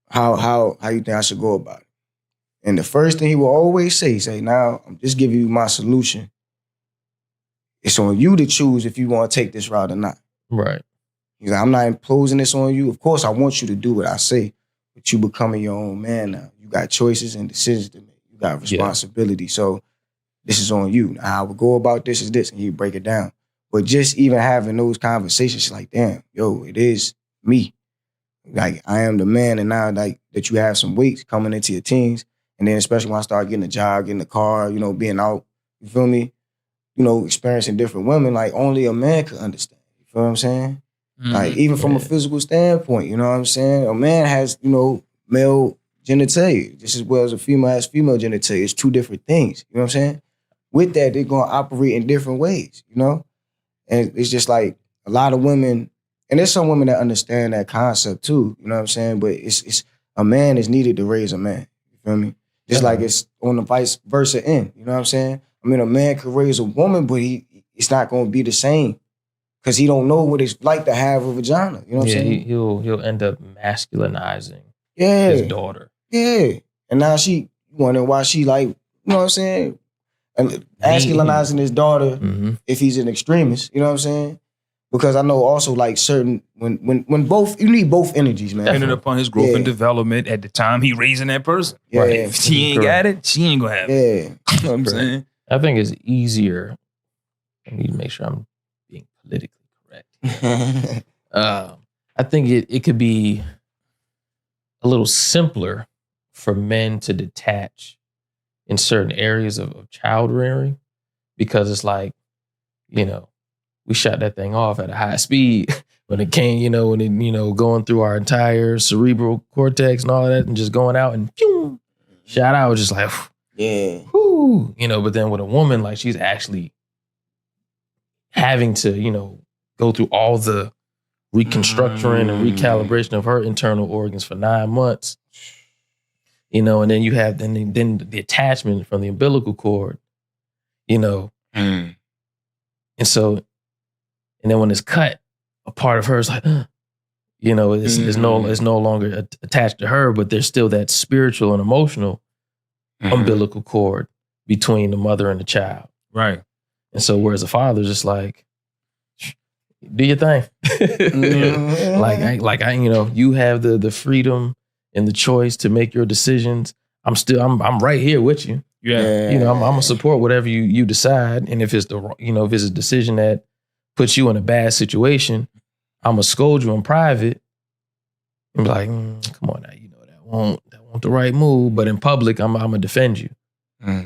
How you think I should go about it? And the first thing he will always say, now I'm just giving you my solution. It's on you to choose if you want to take this route or not. Right. He's like, I'm not imposing this on you. Of course, I want you to do what I say, but you becoming your own man now. You got choices and decisions to make. You got responsibility. So this is on you. Now, how I would go about this is this, and he'd break it down. But just even having those conversations, like, damn, yo, it is me. Like, I am the man, and now like that you have some weight coming into your teens, and then especially when I start getting a job, getting a car, you know, being out, you feel me? You know, experiencing different women, like only a man could understand. You feel what I'm saying? Like, even from a physical standpoint, you know what I'm saying? A man has, you know, male genitalia, just as well as a female has female genitalia. It's 2 different things, you know what I'm saying? With that, they're going to operate in different ways, you know? And it's just like a lot of women, and there's some women that understand that concept too, you know what I'm saying? But it's a man is needed to raise a man, you feel me? Just like it's on the vice versa end, you know what I'm saying? I mean, a man could raise a woman, but it's not going to be the same because he don't know what it's like to have a vagina, you know what I'm saying? He'll end up masculinizing his daughter. Yeah. And now she wondering why she like, you know what I'm saying? And masculinizing his daughter if he's an extremist, you know what I'm saying? Because I know also like certain when both you need both energies, man. Depending upon his growth and development at the time he raising that person. Yeah. Right. If she ain't got it, she ain't gonna have it. Yeah. You know what I'm saying? I think it's easier. I need to make sure I'm being politically correct. I think it could be a little simpler for men to detach in certain areas of child rearing because it's like, you know, we shot that thing off at a high speed when it came, you know, when it, you know, going through our entire cerebral cortex and all of that and just going out and pew, shot out, just like, whoo, you know, but then with a woman, like she's actually having to, you know, go through all the reconstruction and recalibration of her internal organs for 9 months. You know, and then you have then the attachment from the umbilical cord, you know. And so, and then when it's cut, a part of her is like, you know, it's no longer attached to her, but there's still that spiritual and emotional umbilical cord between the mother and the child. Right. And so whereas a father's just like, do your thing. like I, you know, you have the freedom and the choice to make your decisions. I'm right here with you. Yeah. You know, I'm gonna support whatever you decide. And if it's if it's a decision that puts you in a bad situation, I'm gonna scold you in private and be like, come on now, you know that won't the right move. But in public, I'm gonna defend you.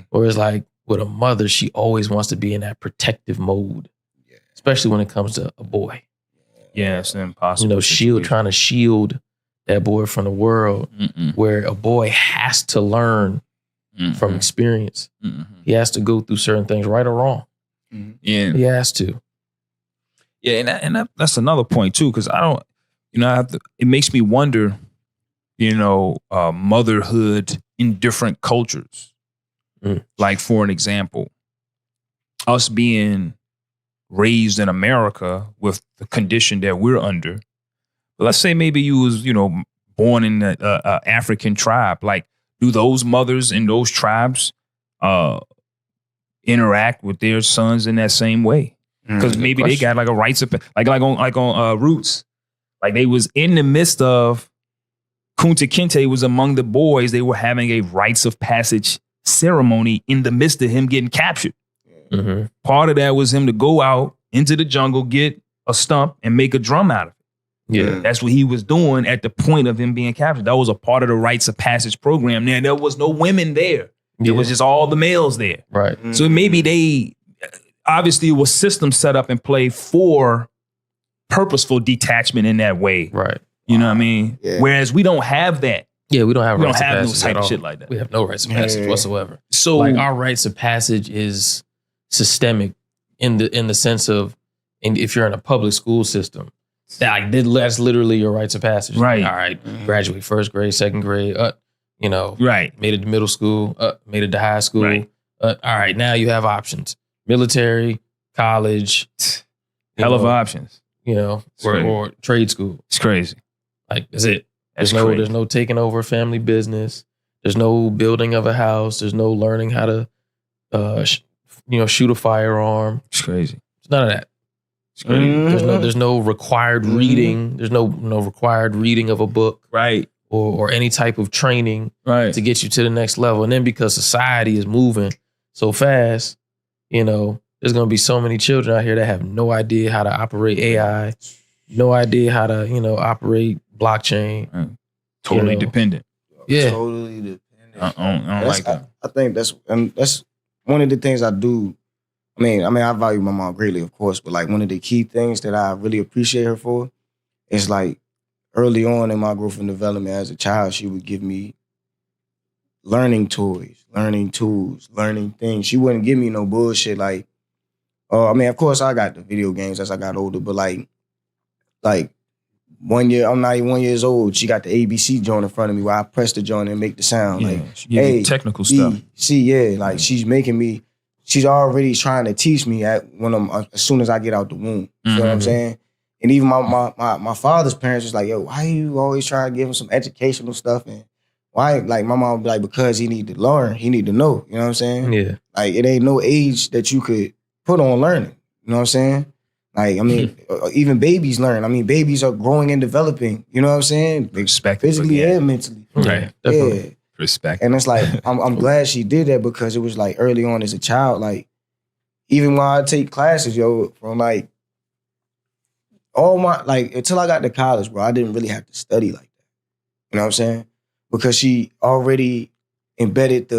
Whereas like with a mother, she always wants to be in that protective mode. Especially when it comes to a boy. Yeah, it's impossible. You know, trying to shield that boy from the world, where a boy has to learn from experience. He has to go through certain things, right or wrong. Yeah, he has to. Yeah, and that's another point too, because I don't, you know, it makes me wonder, you know, motherhood in different cultures. Like for an example, us being raised in America with the condition that we're under. But let's say maybe you was, born in an African tribe. Like, do those mothers in those tribes interact with their sons in that same way? Because maybe they got like a rites of like on Roots, like they was in the midst of Kunta Kinte was among the boys. They were having a rites of passage ceremony in the midst of him getting captured. Mm-hmm. Part of that was him to go out into the jungle, get a stump, and make a drum out of it. Yeah, that's what he was doing at the point of him being captured. That was a part of the rites of passage program. Now there was no women there. It was just all the males there. Right. So maybe obviously it was systems set up in play for purposeful detachment in that way. Right. You know what I mean? Yeah. Whereas we don't have that. Yeah, we don't have rites of passage. No type of shit like that. We have no rites of passage whatsoever. So like our rites of passage is systemic in the sense of, and if you're in a public school system, that's literally your rites of passage. Right. All right. Graduate first grade, second grade, right. Made it to middle school, made it to high school. Right. All right. Now you have options. Military, college. Hell of options. Or trade school. It's crazy. Like, that's it. There's no taking over family business. There's no building of a house. There's no learning how to, shoot a firearm. It's crazy. It's none of that. It's crazy. There's no required reading. There's no required reading of a book. Right. Or any type of training to get you to the next level. And then because society is moving so fast, there's going to be so many children out here that have no idea how to operate AI, no idea how to, operate blockchain. Totally dependent. Yeah. Totally dependent. I don't like that. I think that's one of the things I do. I mean, I value my mom greatly, of course, but like one of the key things that I really appreciate her for is like early on in my growth and development as a child, she would give me learning toys, learning tools, learning things. She wouldn't give me no bullshit like, of course I got the video games as I got older, but like 1 year, I'm not even 1 year old. She got the ABC joint in front of me where I press the joint and make the sound. Yeah, like, hey, technical stuff. Like she's making me. She's already trying to teach me as soon as I get out the womb. You know what I'm saying? And even my father's parents was like, yo, why you always trying to give him some educational stuff? And why, like my mom would be like, because he need to learn, he need to know. You know what I'm saying? Yeah. Like it ain't no age that you could put on learning. You know what I'm saying? Like, even babies learn. Babies are growing and developing. You know what I'm saying? Respect physically and mentally. Right. Yeah. Respect. And it's like, I'm glad she did that because it was like early on as a child, like, even while I take classes, from like, until I got to college, bro, I didn't really have to study like that. You know what I'm saying? Because she already embedded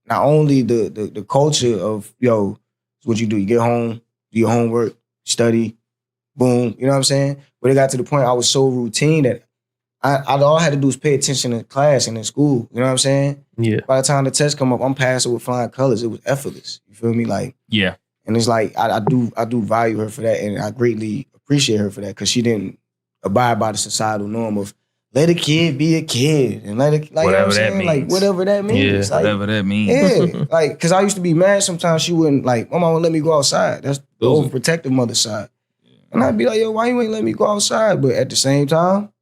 not only the culture of, what you do. You get home, do your homework, study, boom. You know what I'm saying? But it got to the point I was so routine that all I had to do was pay attention in class and in school. You know what I'm saying? Yeah. By the time the test come up, I'm passing with flying colors. It was effortless. You feel me? Like, yeah. And it's like I do value her for that, and I greatly appreciate her for that because she didn't abide by the societal norm of let a kid be a kid and let it, like, whatever you know what I'm saying? That means. Like whatever that means. Yeah, like, whatever that means. Yeah, like because I used to be mad sometimes. She wouldn't my mom would let me go outside. That's the overprotective mother side, and I'd be like, yo, why you ain't let me go outside? But at the same time,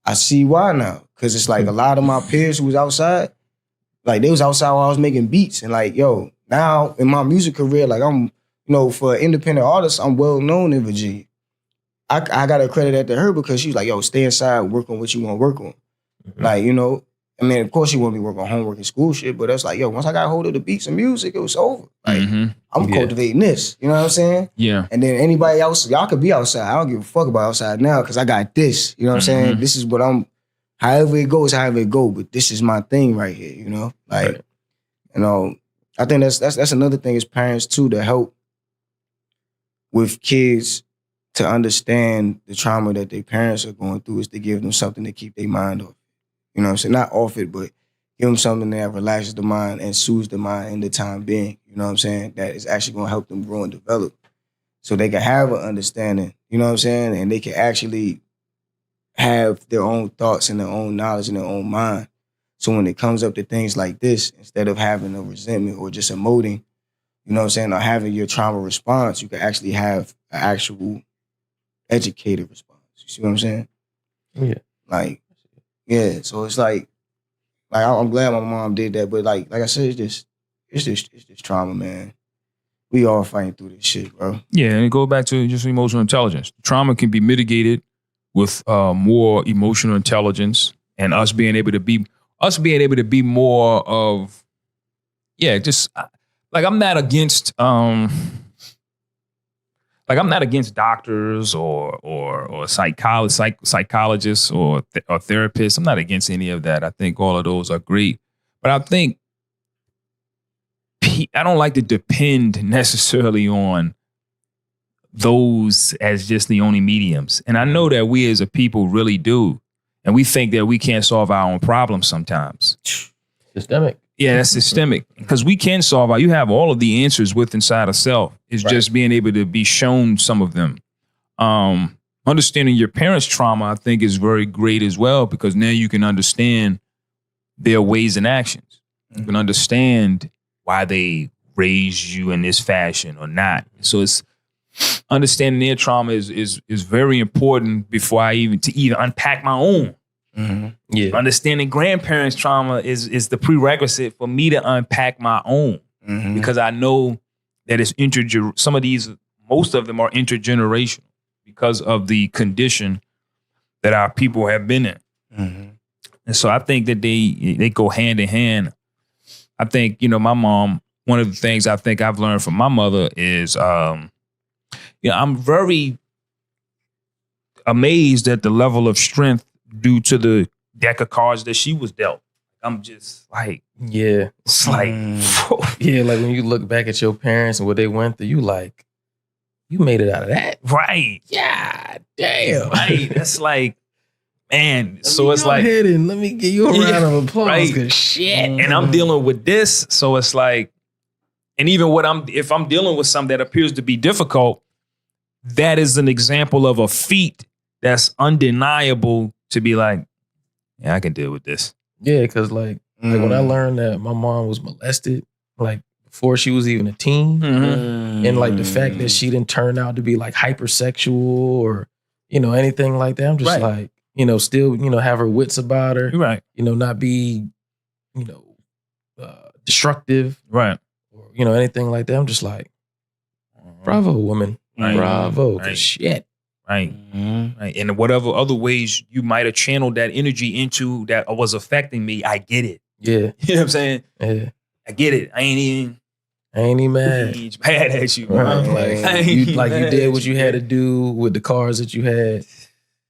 I see why now because it's like a lot of my peers who was outside, like they was outside while I was making beats, and like now in my music career, like I'm for independent artists, I'm well known in Virginia. I got to credit that to her because she was like, yo, stay inside, work on what you want to work on. Mm-hmm. Like, of course she wanted me to work on homework and school shit, but that's like, yo, once I got hold of the beats and music, it was over. Like, I'm cultivating this. You know what I'm saying? Yeah. And then anybody else, y'all could be outside. I don't give a fuck about outside now because I got this. You know what I'm saying? This is what however it goes, however it go, but this is my thing right here, Like, I think that's another thing as parents too to help with kids to understand the trauma that their parents are going through is to give them something to keep their mind off. You know what I'm saying? Not off it, but give them something that relaxes the mind and soothes the mind in the time being. You know what I'm saying? That is actually going to help them grow and develop so they can have an understanding. You know what I'm saying? And they can actually have their own thoughts and their own knowledge in their own mind. So when it comes up to things like this, instead of having a resentment or just emoting you know what I'm saying, or having your trauma response, you can actually have an actual educated response. You see what I'm saying? Yeah. Like, yeah. So it's like I'm glad my mom did that, but like I said, it's just trauma, man. We all fighting through this shit, bro. Yeah, and go back to just emotional intelligence. Trauma can be mitigated with more emotional intelligence and us being able to be more of, just like I'm not against doctors or psychologists or therapists. I'm not against any of that. I think all of those are great, but I think I don't like to depend necessarily on those as just the only mediums. And I know that we as a people really do. And we think that we can't solve our own problems sometimes. Systemic. Yeah, that's systemic. Because we can solve you have all of the answers within inside of self. It's just being able to be shown some of them. Understanding your parents' trauma, I think, is very great as well, because now you can understand their ways and actions. You can understand why they raised you in this fashion or not. So it's understanding their trauma is very important before I even unpack my own. Mm-hmm. Yeah. Understanding grandparents' trauma is the prerequisite for me to unpack my own, because I know that it's most of them are intergenerational because of the condition that our people have been in. And so I think that they go hand in hand. I think, my mom, one of the things I think I've learned from my mother is, I'm very amazed at the level of strength due to the deck of cards that she was dealt. I'm just like, it's like, like when you look back at your parents and what they went through, you like, you made it out of that. Right. Yeah, damn. Right. That's like, man. So it's like, ahead and let me give you a round of applause. Right. Shit. And I'm dealing with this. So it's like, and even if I'm dealing with something that appears to be difficult, that is an example of a feat that's undeniable to be like, yeah, I can deal with this. Yeah, because like when I learned that my mom was molested, like before she was even a teen, and like the fact that she didn't turn out to be like hypersexual or, anything like that, I'm just like, still, have her wits about her. Right. Not be, destructive. Right. Or, anything like that. I'm just like, bravo, woman. Right. Bravo. Right. Shit. Right. Right. And whatever other ways you might have channeled that energy into that was affecting me, I get it. Yeah. You know what I'm saying? Yeah. I get it. I ain't even mad. Mad at you. Right. You did what you had to do with the cards that you had.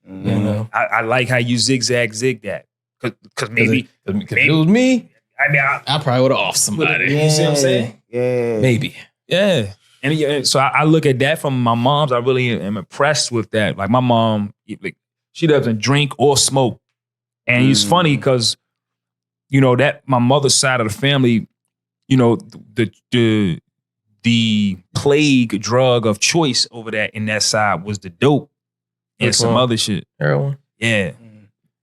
I like how you zig that. Because maybe if it was me, I mean, I probably would have off somebody. You see what I'm saying? Yeah. Maybe. Yeah. And so I look at that from my mom's. I really am impressed with that. Like my mom, like she doesn't drink or smoke. And it's funny because, that my mother's side of the family, the plague drug of choice over that in that side was the dope and some other shit. Heroin. Yeah.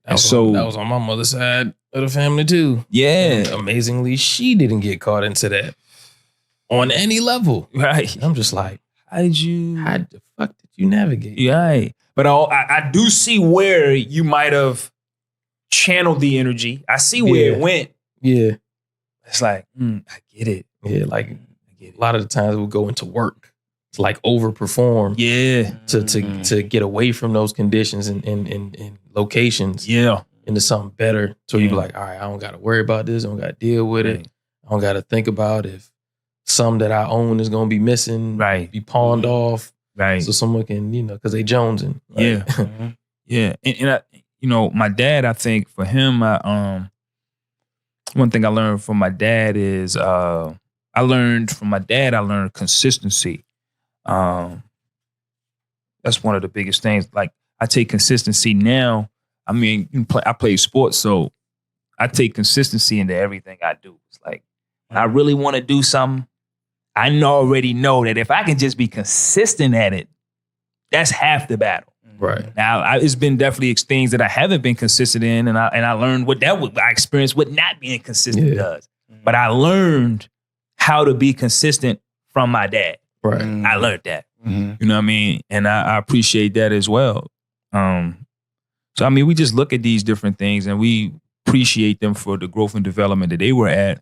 That was on my mother's side of the family too. Yeah. And amazingly, she didn't get caught into that on any level. Right. I'm just like, how the fuck did you navigate? Yeah. But I do see where you might have channeled the energy. I see where it went. Yeah. It's like, I get it. Yeah, like a lot of the times we'll go into work to like overperform. Yeah. To get away from those conditions and locations. Yeah. Into something better. So you be like, all right, I don't got to worry about this. I don't got to deal with it. I don't got to think about if some that I own is going to be missing, be pawned off. Right. So someone can, because they jonesing. Right? Yeah. Yeah. And I, my dad, I think for him, one thing I learned from my dad is, I learned consistency. That's one of the biggest things. Like I take consistency now. I mean, I play sports, so I take consistency into everything I do. It's like, when I really want to do something, I already know that if I can just be consistent at it, that's half the battle. Right. Now, it's been definitely things that I haven't been consistent in, and I learned I experienced what not being consistent does. But I learned how to be consistent from my dad. Right. I learned that. Mhm. You know what I mean? And I appreciate that as well. So, I mean, we just look at these different things and we appreciate them for the growth and development that they were at,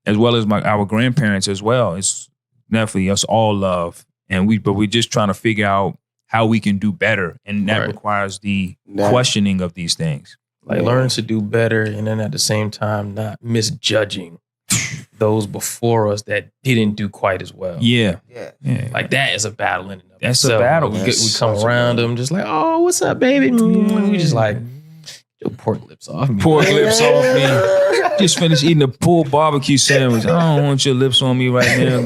as well as our grandparents as well. It's definitely us all love. But we're just trying to figure out how we can do better. And that requires the questioning of these things. Like learn to do better, and then at the same time not misjudging those before us that didn't do quite as well. Yeah. Like that is a battle in and of That's itself. a battle. We come around them just like, oh, what's up, baby? And we just like, your pork lips off me. Pork lips off me. Just finished eating a pulled barbecue sandwich. I don't want your lips on me right now.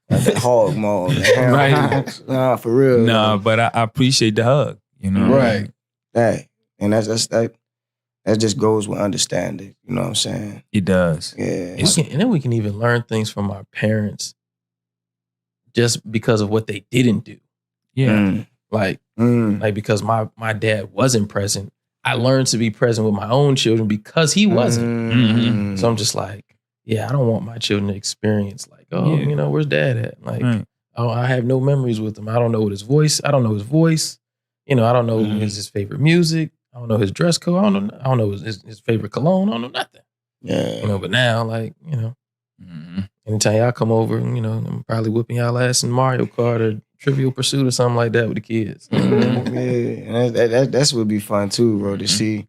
That hog maul. Right. Nah, for real. Nah, but I appreciate the hug. You know? Right. Hey, and that just goes with understanding. You know what I'm saying? It does. Yeah. And then we can even learn things from our parents just because of what they didn't do. Yeah. Like because my dad wasn't present, I learned to be present with my own children because he wasn't. Mm-hmm. So I'm just like, I don't want my children to experience like, where's dad at? Like, I have no memories with him. I don't know what his voice. I don't know his voice. I don't know his favorite music. I don't know his dress code. I don't know his favorite cologne. I don't know nothing. Yeah. But now, like, anytime y'all come over, I'm probably whipping y'all ass in Mario Kart or Trivial Pursuit or something like that with the kids. Yeah, and that's what would be fun too, bro, to see,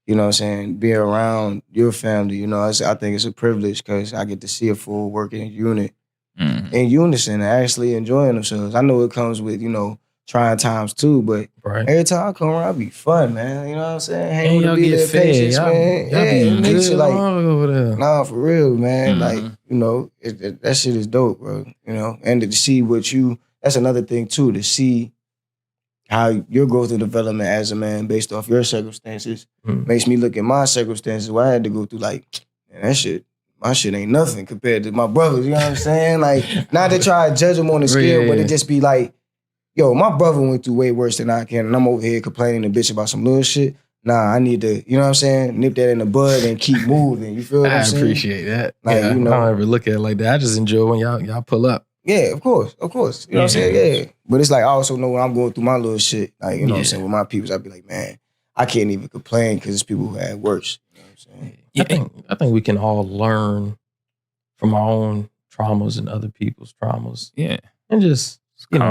you know what I'm saying, be around your family. I think it's a privilege because I get to see a full working unit in unison and actually enjoying themselves. I know it comes with, trying times too, but every time I come around, I be fun, man. You know what I'm saying? Hang with the be patience, man. It makes you like, nah, for real, man. Like, that shit is dope, bro. And to see that's another thing too, to see how your growth and development as a man based off your circumstances makes me look at my circumstances where I had to go through like, man, my shit ain't nothing compared to my brothers, you know what I'm saying? Like, not to try to judge them on the scale, but to just be like, yo, my brother went through way worse than I can, and I'm over here complaining to bitch about some little shit. Nah, I need to, you know what I'm saying, nip that in the bud and keep moving. You feel what I'm saying? I appreciate that. Like, I don't ever look at it like that. I just enjoy when y'all pull up. Yeah, of course. You know what I'm saying? Yeah. But it's like I also know when I'm going through my little shit, like, you know what I'm saying, with my peoples, I'd be like, man, I can't even complain because there's people who had worse. You know what I'm saying? I think we can all learn from our own traumas and other people's traumas. Yeah. And just,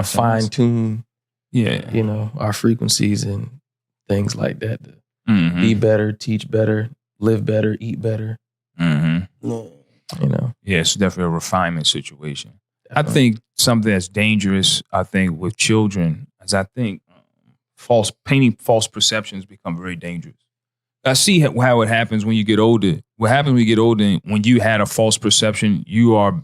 fine tune, yeah, our frequencies and things like that. To be better, teach better, live better, eat better. Yeah, it's definitely a refinement situation. I think something that's dangerous, with children, is painting false perceptions become very dangerous. I see how it happens when you get older. What happens when you get older, when you had a false perception, you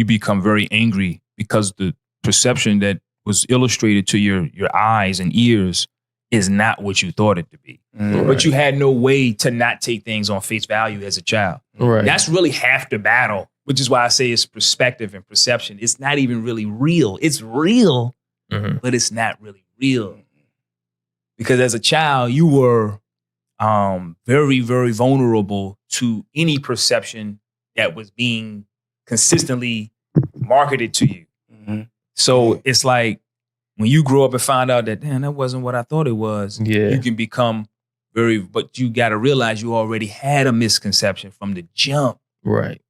become very angry because the perception that was illustrated to your eyes and ears is not what you thought it to be. But you had no way to not take things on face value as a child. Right. That's really half the battle, which is why I say it's perspective and perception. It's not even really real. It's real, but it's not really real. Because as a child, you were very, very vulnerable to any perception that was being consistently marketed to you. So it's like when you grow up and find out that, damn, that wasn't what I thought it was, you can become but you got to realize you already had a misconception from the jump. Right.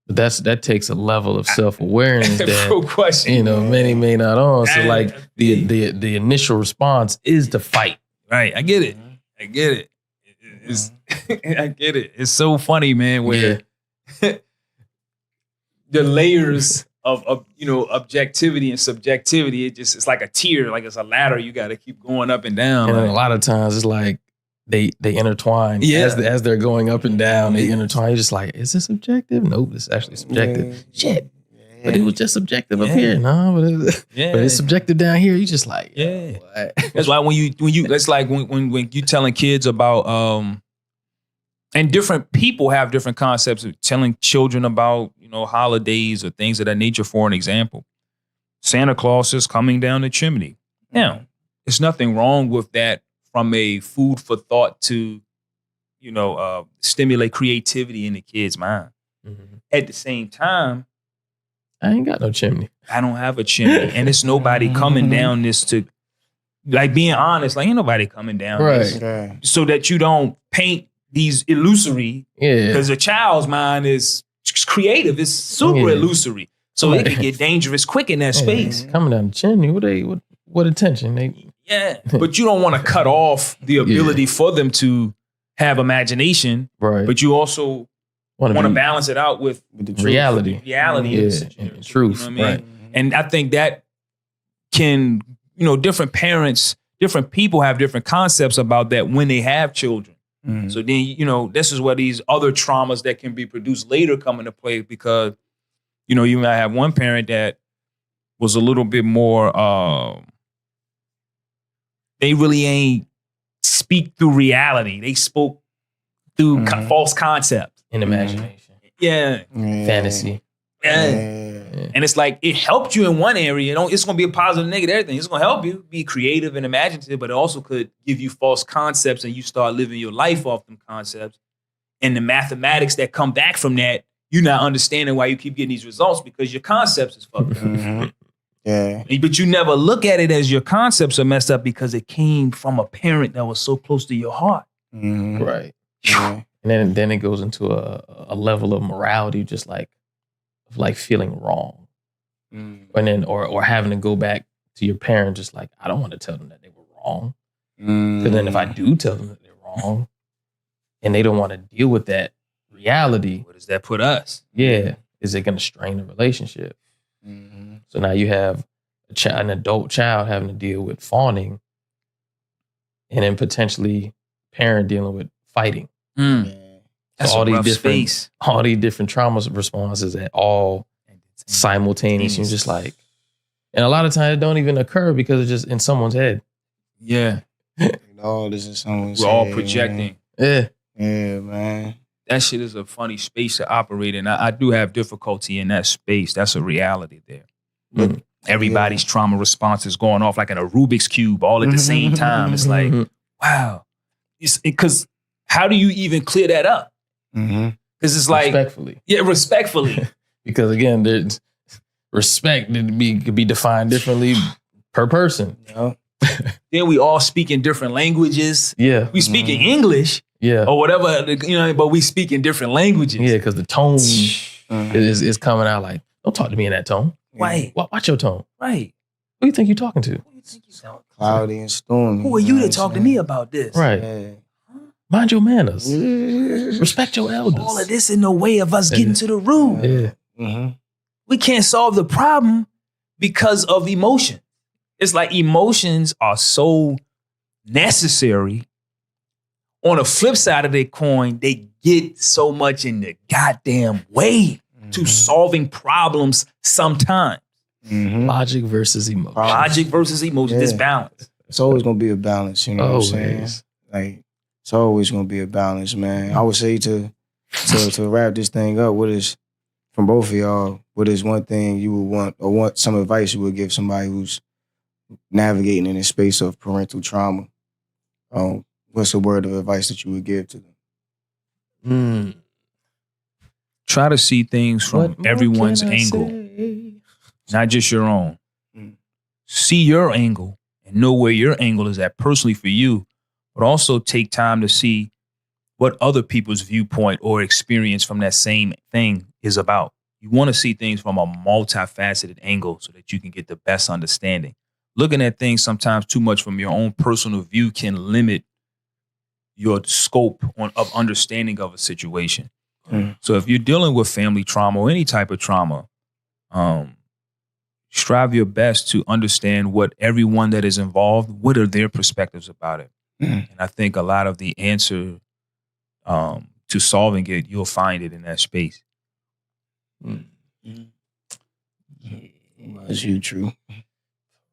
But that takes a level of self-awareness that, question. Many may not own. So like the initial response is to fight. Right. I get it. I get it. I get it. It's so funny, man, where the layers of objectivity and subjectivity, it's like a tier, like it's a ladder. You got to keep going up and down. And a lot of times it's like they intertwine as they're going up and down. They intertwine. You're just like, is this subjective? Nope, it's actually subjective. Shit. But it was just subjective up here. No, but it's subjective down here. You just like, what? That's why when you that's like when you telling kids about and different people have different concepts of telling children about, holidays or things of that nature. For an example, Santa Claus is coming down the chimney. Now, there's nothing wrong with that from a food for thought to, stimulate creativity in the kid's mind. At the same time, I ain't got no chimney. I don't have a chimney. And it's nobody coming down this to, like, being honest, like, ain't nobody coming down this. Right. So that you don't paint these illusory, because a child's mind is creative. It's super illusory. So it can get dangerous quick in that space. Coming down the chimney, what attention? But you don't want to cut off the ability for them to have imagination. Right. But you also want to balance it out with the reality. And truth. You know what I mean? Right. And I think that can, different parents, different people have different concepts about that when they have children. Mm. So then, this is where these other traumas that can be produced later come into play, because, you might have one parent that was a little bit more, they really ain't speak through reality. They spoke through false concepts. In imagination. Yeah. Fantasy. Yeah. And it's like, it helped you in one area. It's going to be a positive, negative, everything. It's going to help you be creative and imaginative, but it also could give you false concepts and you start living your life off them concepts. And the mathematics that come back from that, you're not understanding why you keep getting these results, because your concepts is fucked up. Mm-hmm. Yeah. But you never look at it as your concepts are messed up because it came from a parent that was so close to your heart. Mm-hmm. Right. Yeah. And then it goes into a level of morality, just like feeling wrong. Mm. And then or having to go back to your parent, just like, I don't want to tell them that they were wrong. Because then if I do tell them that they're wrong and they don't want to deal with that reality, Where does that put us? yeah, is it going to strain the relationship? Mm-hmm. So now you have an adult child having to deal with fawning, and then potentially parent dealing with fighting. Mm. Yeah. That's So a rough space. all these different trauma responses at all simultaneous. You're just like, and a lot of times it don't even occur because it's just in someone's head. Yeah. All this is someone's We're all head, projecting. Yeah. Yeah, man. That shit is a funny space to operate in. I do have difficulty in that space. That's a reality there. Mm. Everybody's trauma response is going off like in a Rubik's Cube all at the same time. It's like, wow. Because how do you even clear that up? Mm-hmm. Because it's like, Respectfully. yeah, respectfully. Because again, there's respect could be defined differently per person. Yeah. Then we all speak in different languages. Yeah. We speak in English Yeah. or whatever, but we speak in different languages. Yeah, because the tone is coming out like, don't talk to me in that tone. Right. Watch your tone. Right. Who you think you're talking to? Cloudy and stormy. Who are you to talk to me about this? Right. Yeah. Mind your manners. Respect your elders. All of this in the way of us getting to the root. Yeah. Mm-hmm. We can't solve the problem because of emotion. It's like emotions are so necessary. On the flip side of the coin, they get so much in the goddamn way to solving problems sometimes. Mm-hmm. Logic versus emotion. Logic versus emotion, this balance. It's always gonna be a balance, you know what I'm saying? Always. Like, it's always gonna be a balance, man. I would say to wrap this thing up, what is, from both of y'all, what is one thing you would want, or want some advice you would give somebody who's navigating in a space of parental trauma? What's a word of advice that you would give to them? Try to see things from everyone's angle, not just your own. See your angle and know where your angle is at personally for you, but also take time to see what other people's viewpoint or experience from that same thing is about. You want to see things from a multifaceted angle so that you can get the best understanding. Looking at things sometimes too much from your own personal view can limit your scope of understanding of a situation. So if you're dealing with family trauma or any type of trauma, strive your best to understand what everyone that is involved, what are their perspectives about it. And I think a lot of the answer to solving it, you'll find it in that space. That's you, true.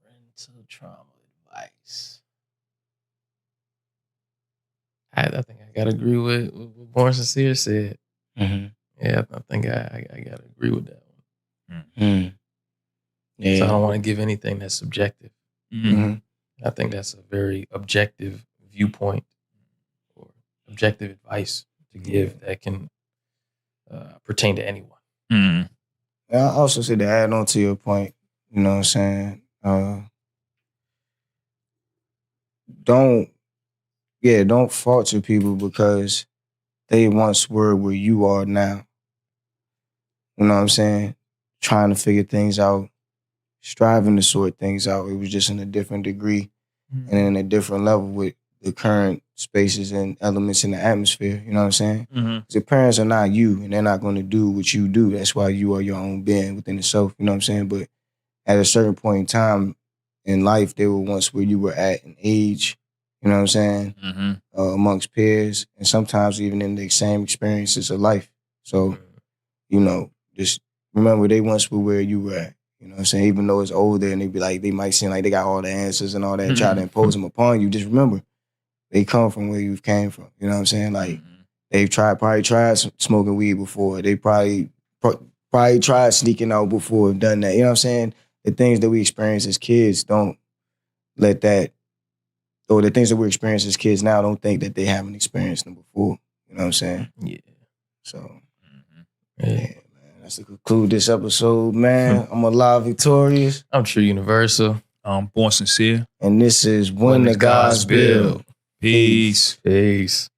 Parental trauma advice. I think I gotta agree with what Born Syncear said. Mm-hmm. Yeah, I think I gotta agree with that one. Yeah. So I don't want to give anything that's subjective. Mm-hmm. I think that's a very objective viewpoint or objective advice to give that can pertain to anyone. And I also said to add on to your point, you know what I'm saying? Don't fault your people because they once were where you are now. You know what I'm saying? Trying to figure things out, striving to sort things out. It was just in a different degree and in a different level with the current spaces and elements in the atmosphere. You know what I'm saying? Mm-hmm. Your parents are not you, and they're not going to do what you do. That's why you are your own being within yourself. You know what I'm saying? But at a certain point in time in life, they were once where you were at in age. You know what I'm saying? Mm-hmm. Amongst peers, and sometimes even in the same experiences of life. So, you know, just remember they once were where you were at. You know what I'm saying? Even though it's older and they might seem like they got all the answers and all that, try to impose them upon you. Just remember, they come from where you came from. You know what I'm saying? Like they've probably tried smoking weed before. They probably tried sneaking out before, done that. You know what I'm saying? The things that we experience as kids, don't let that, or the things that we experience as kids now, don't think that they haven't experienced them before. You know what I'm saying? Yeah. So, yeah, man. That's to conclude this episode, man. I'm Alive Victorious. I'm True Universal. Born Syncear. And this is When the Gods Build. Peace. Peace.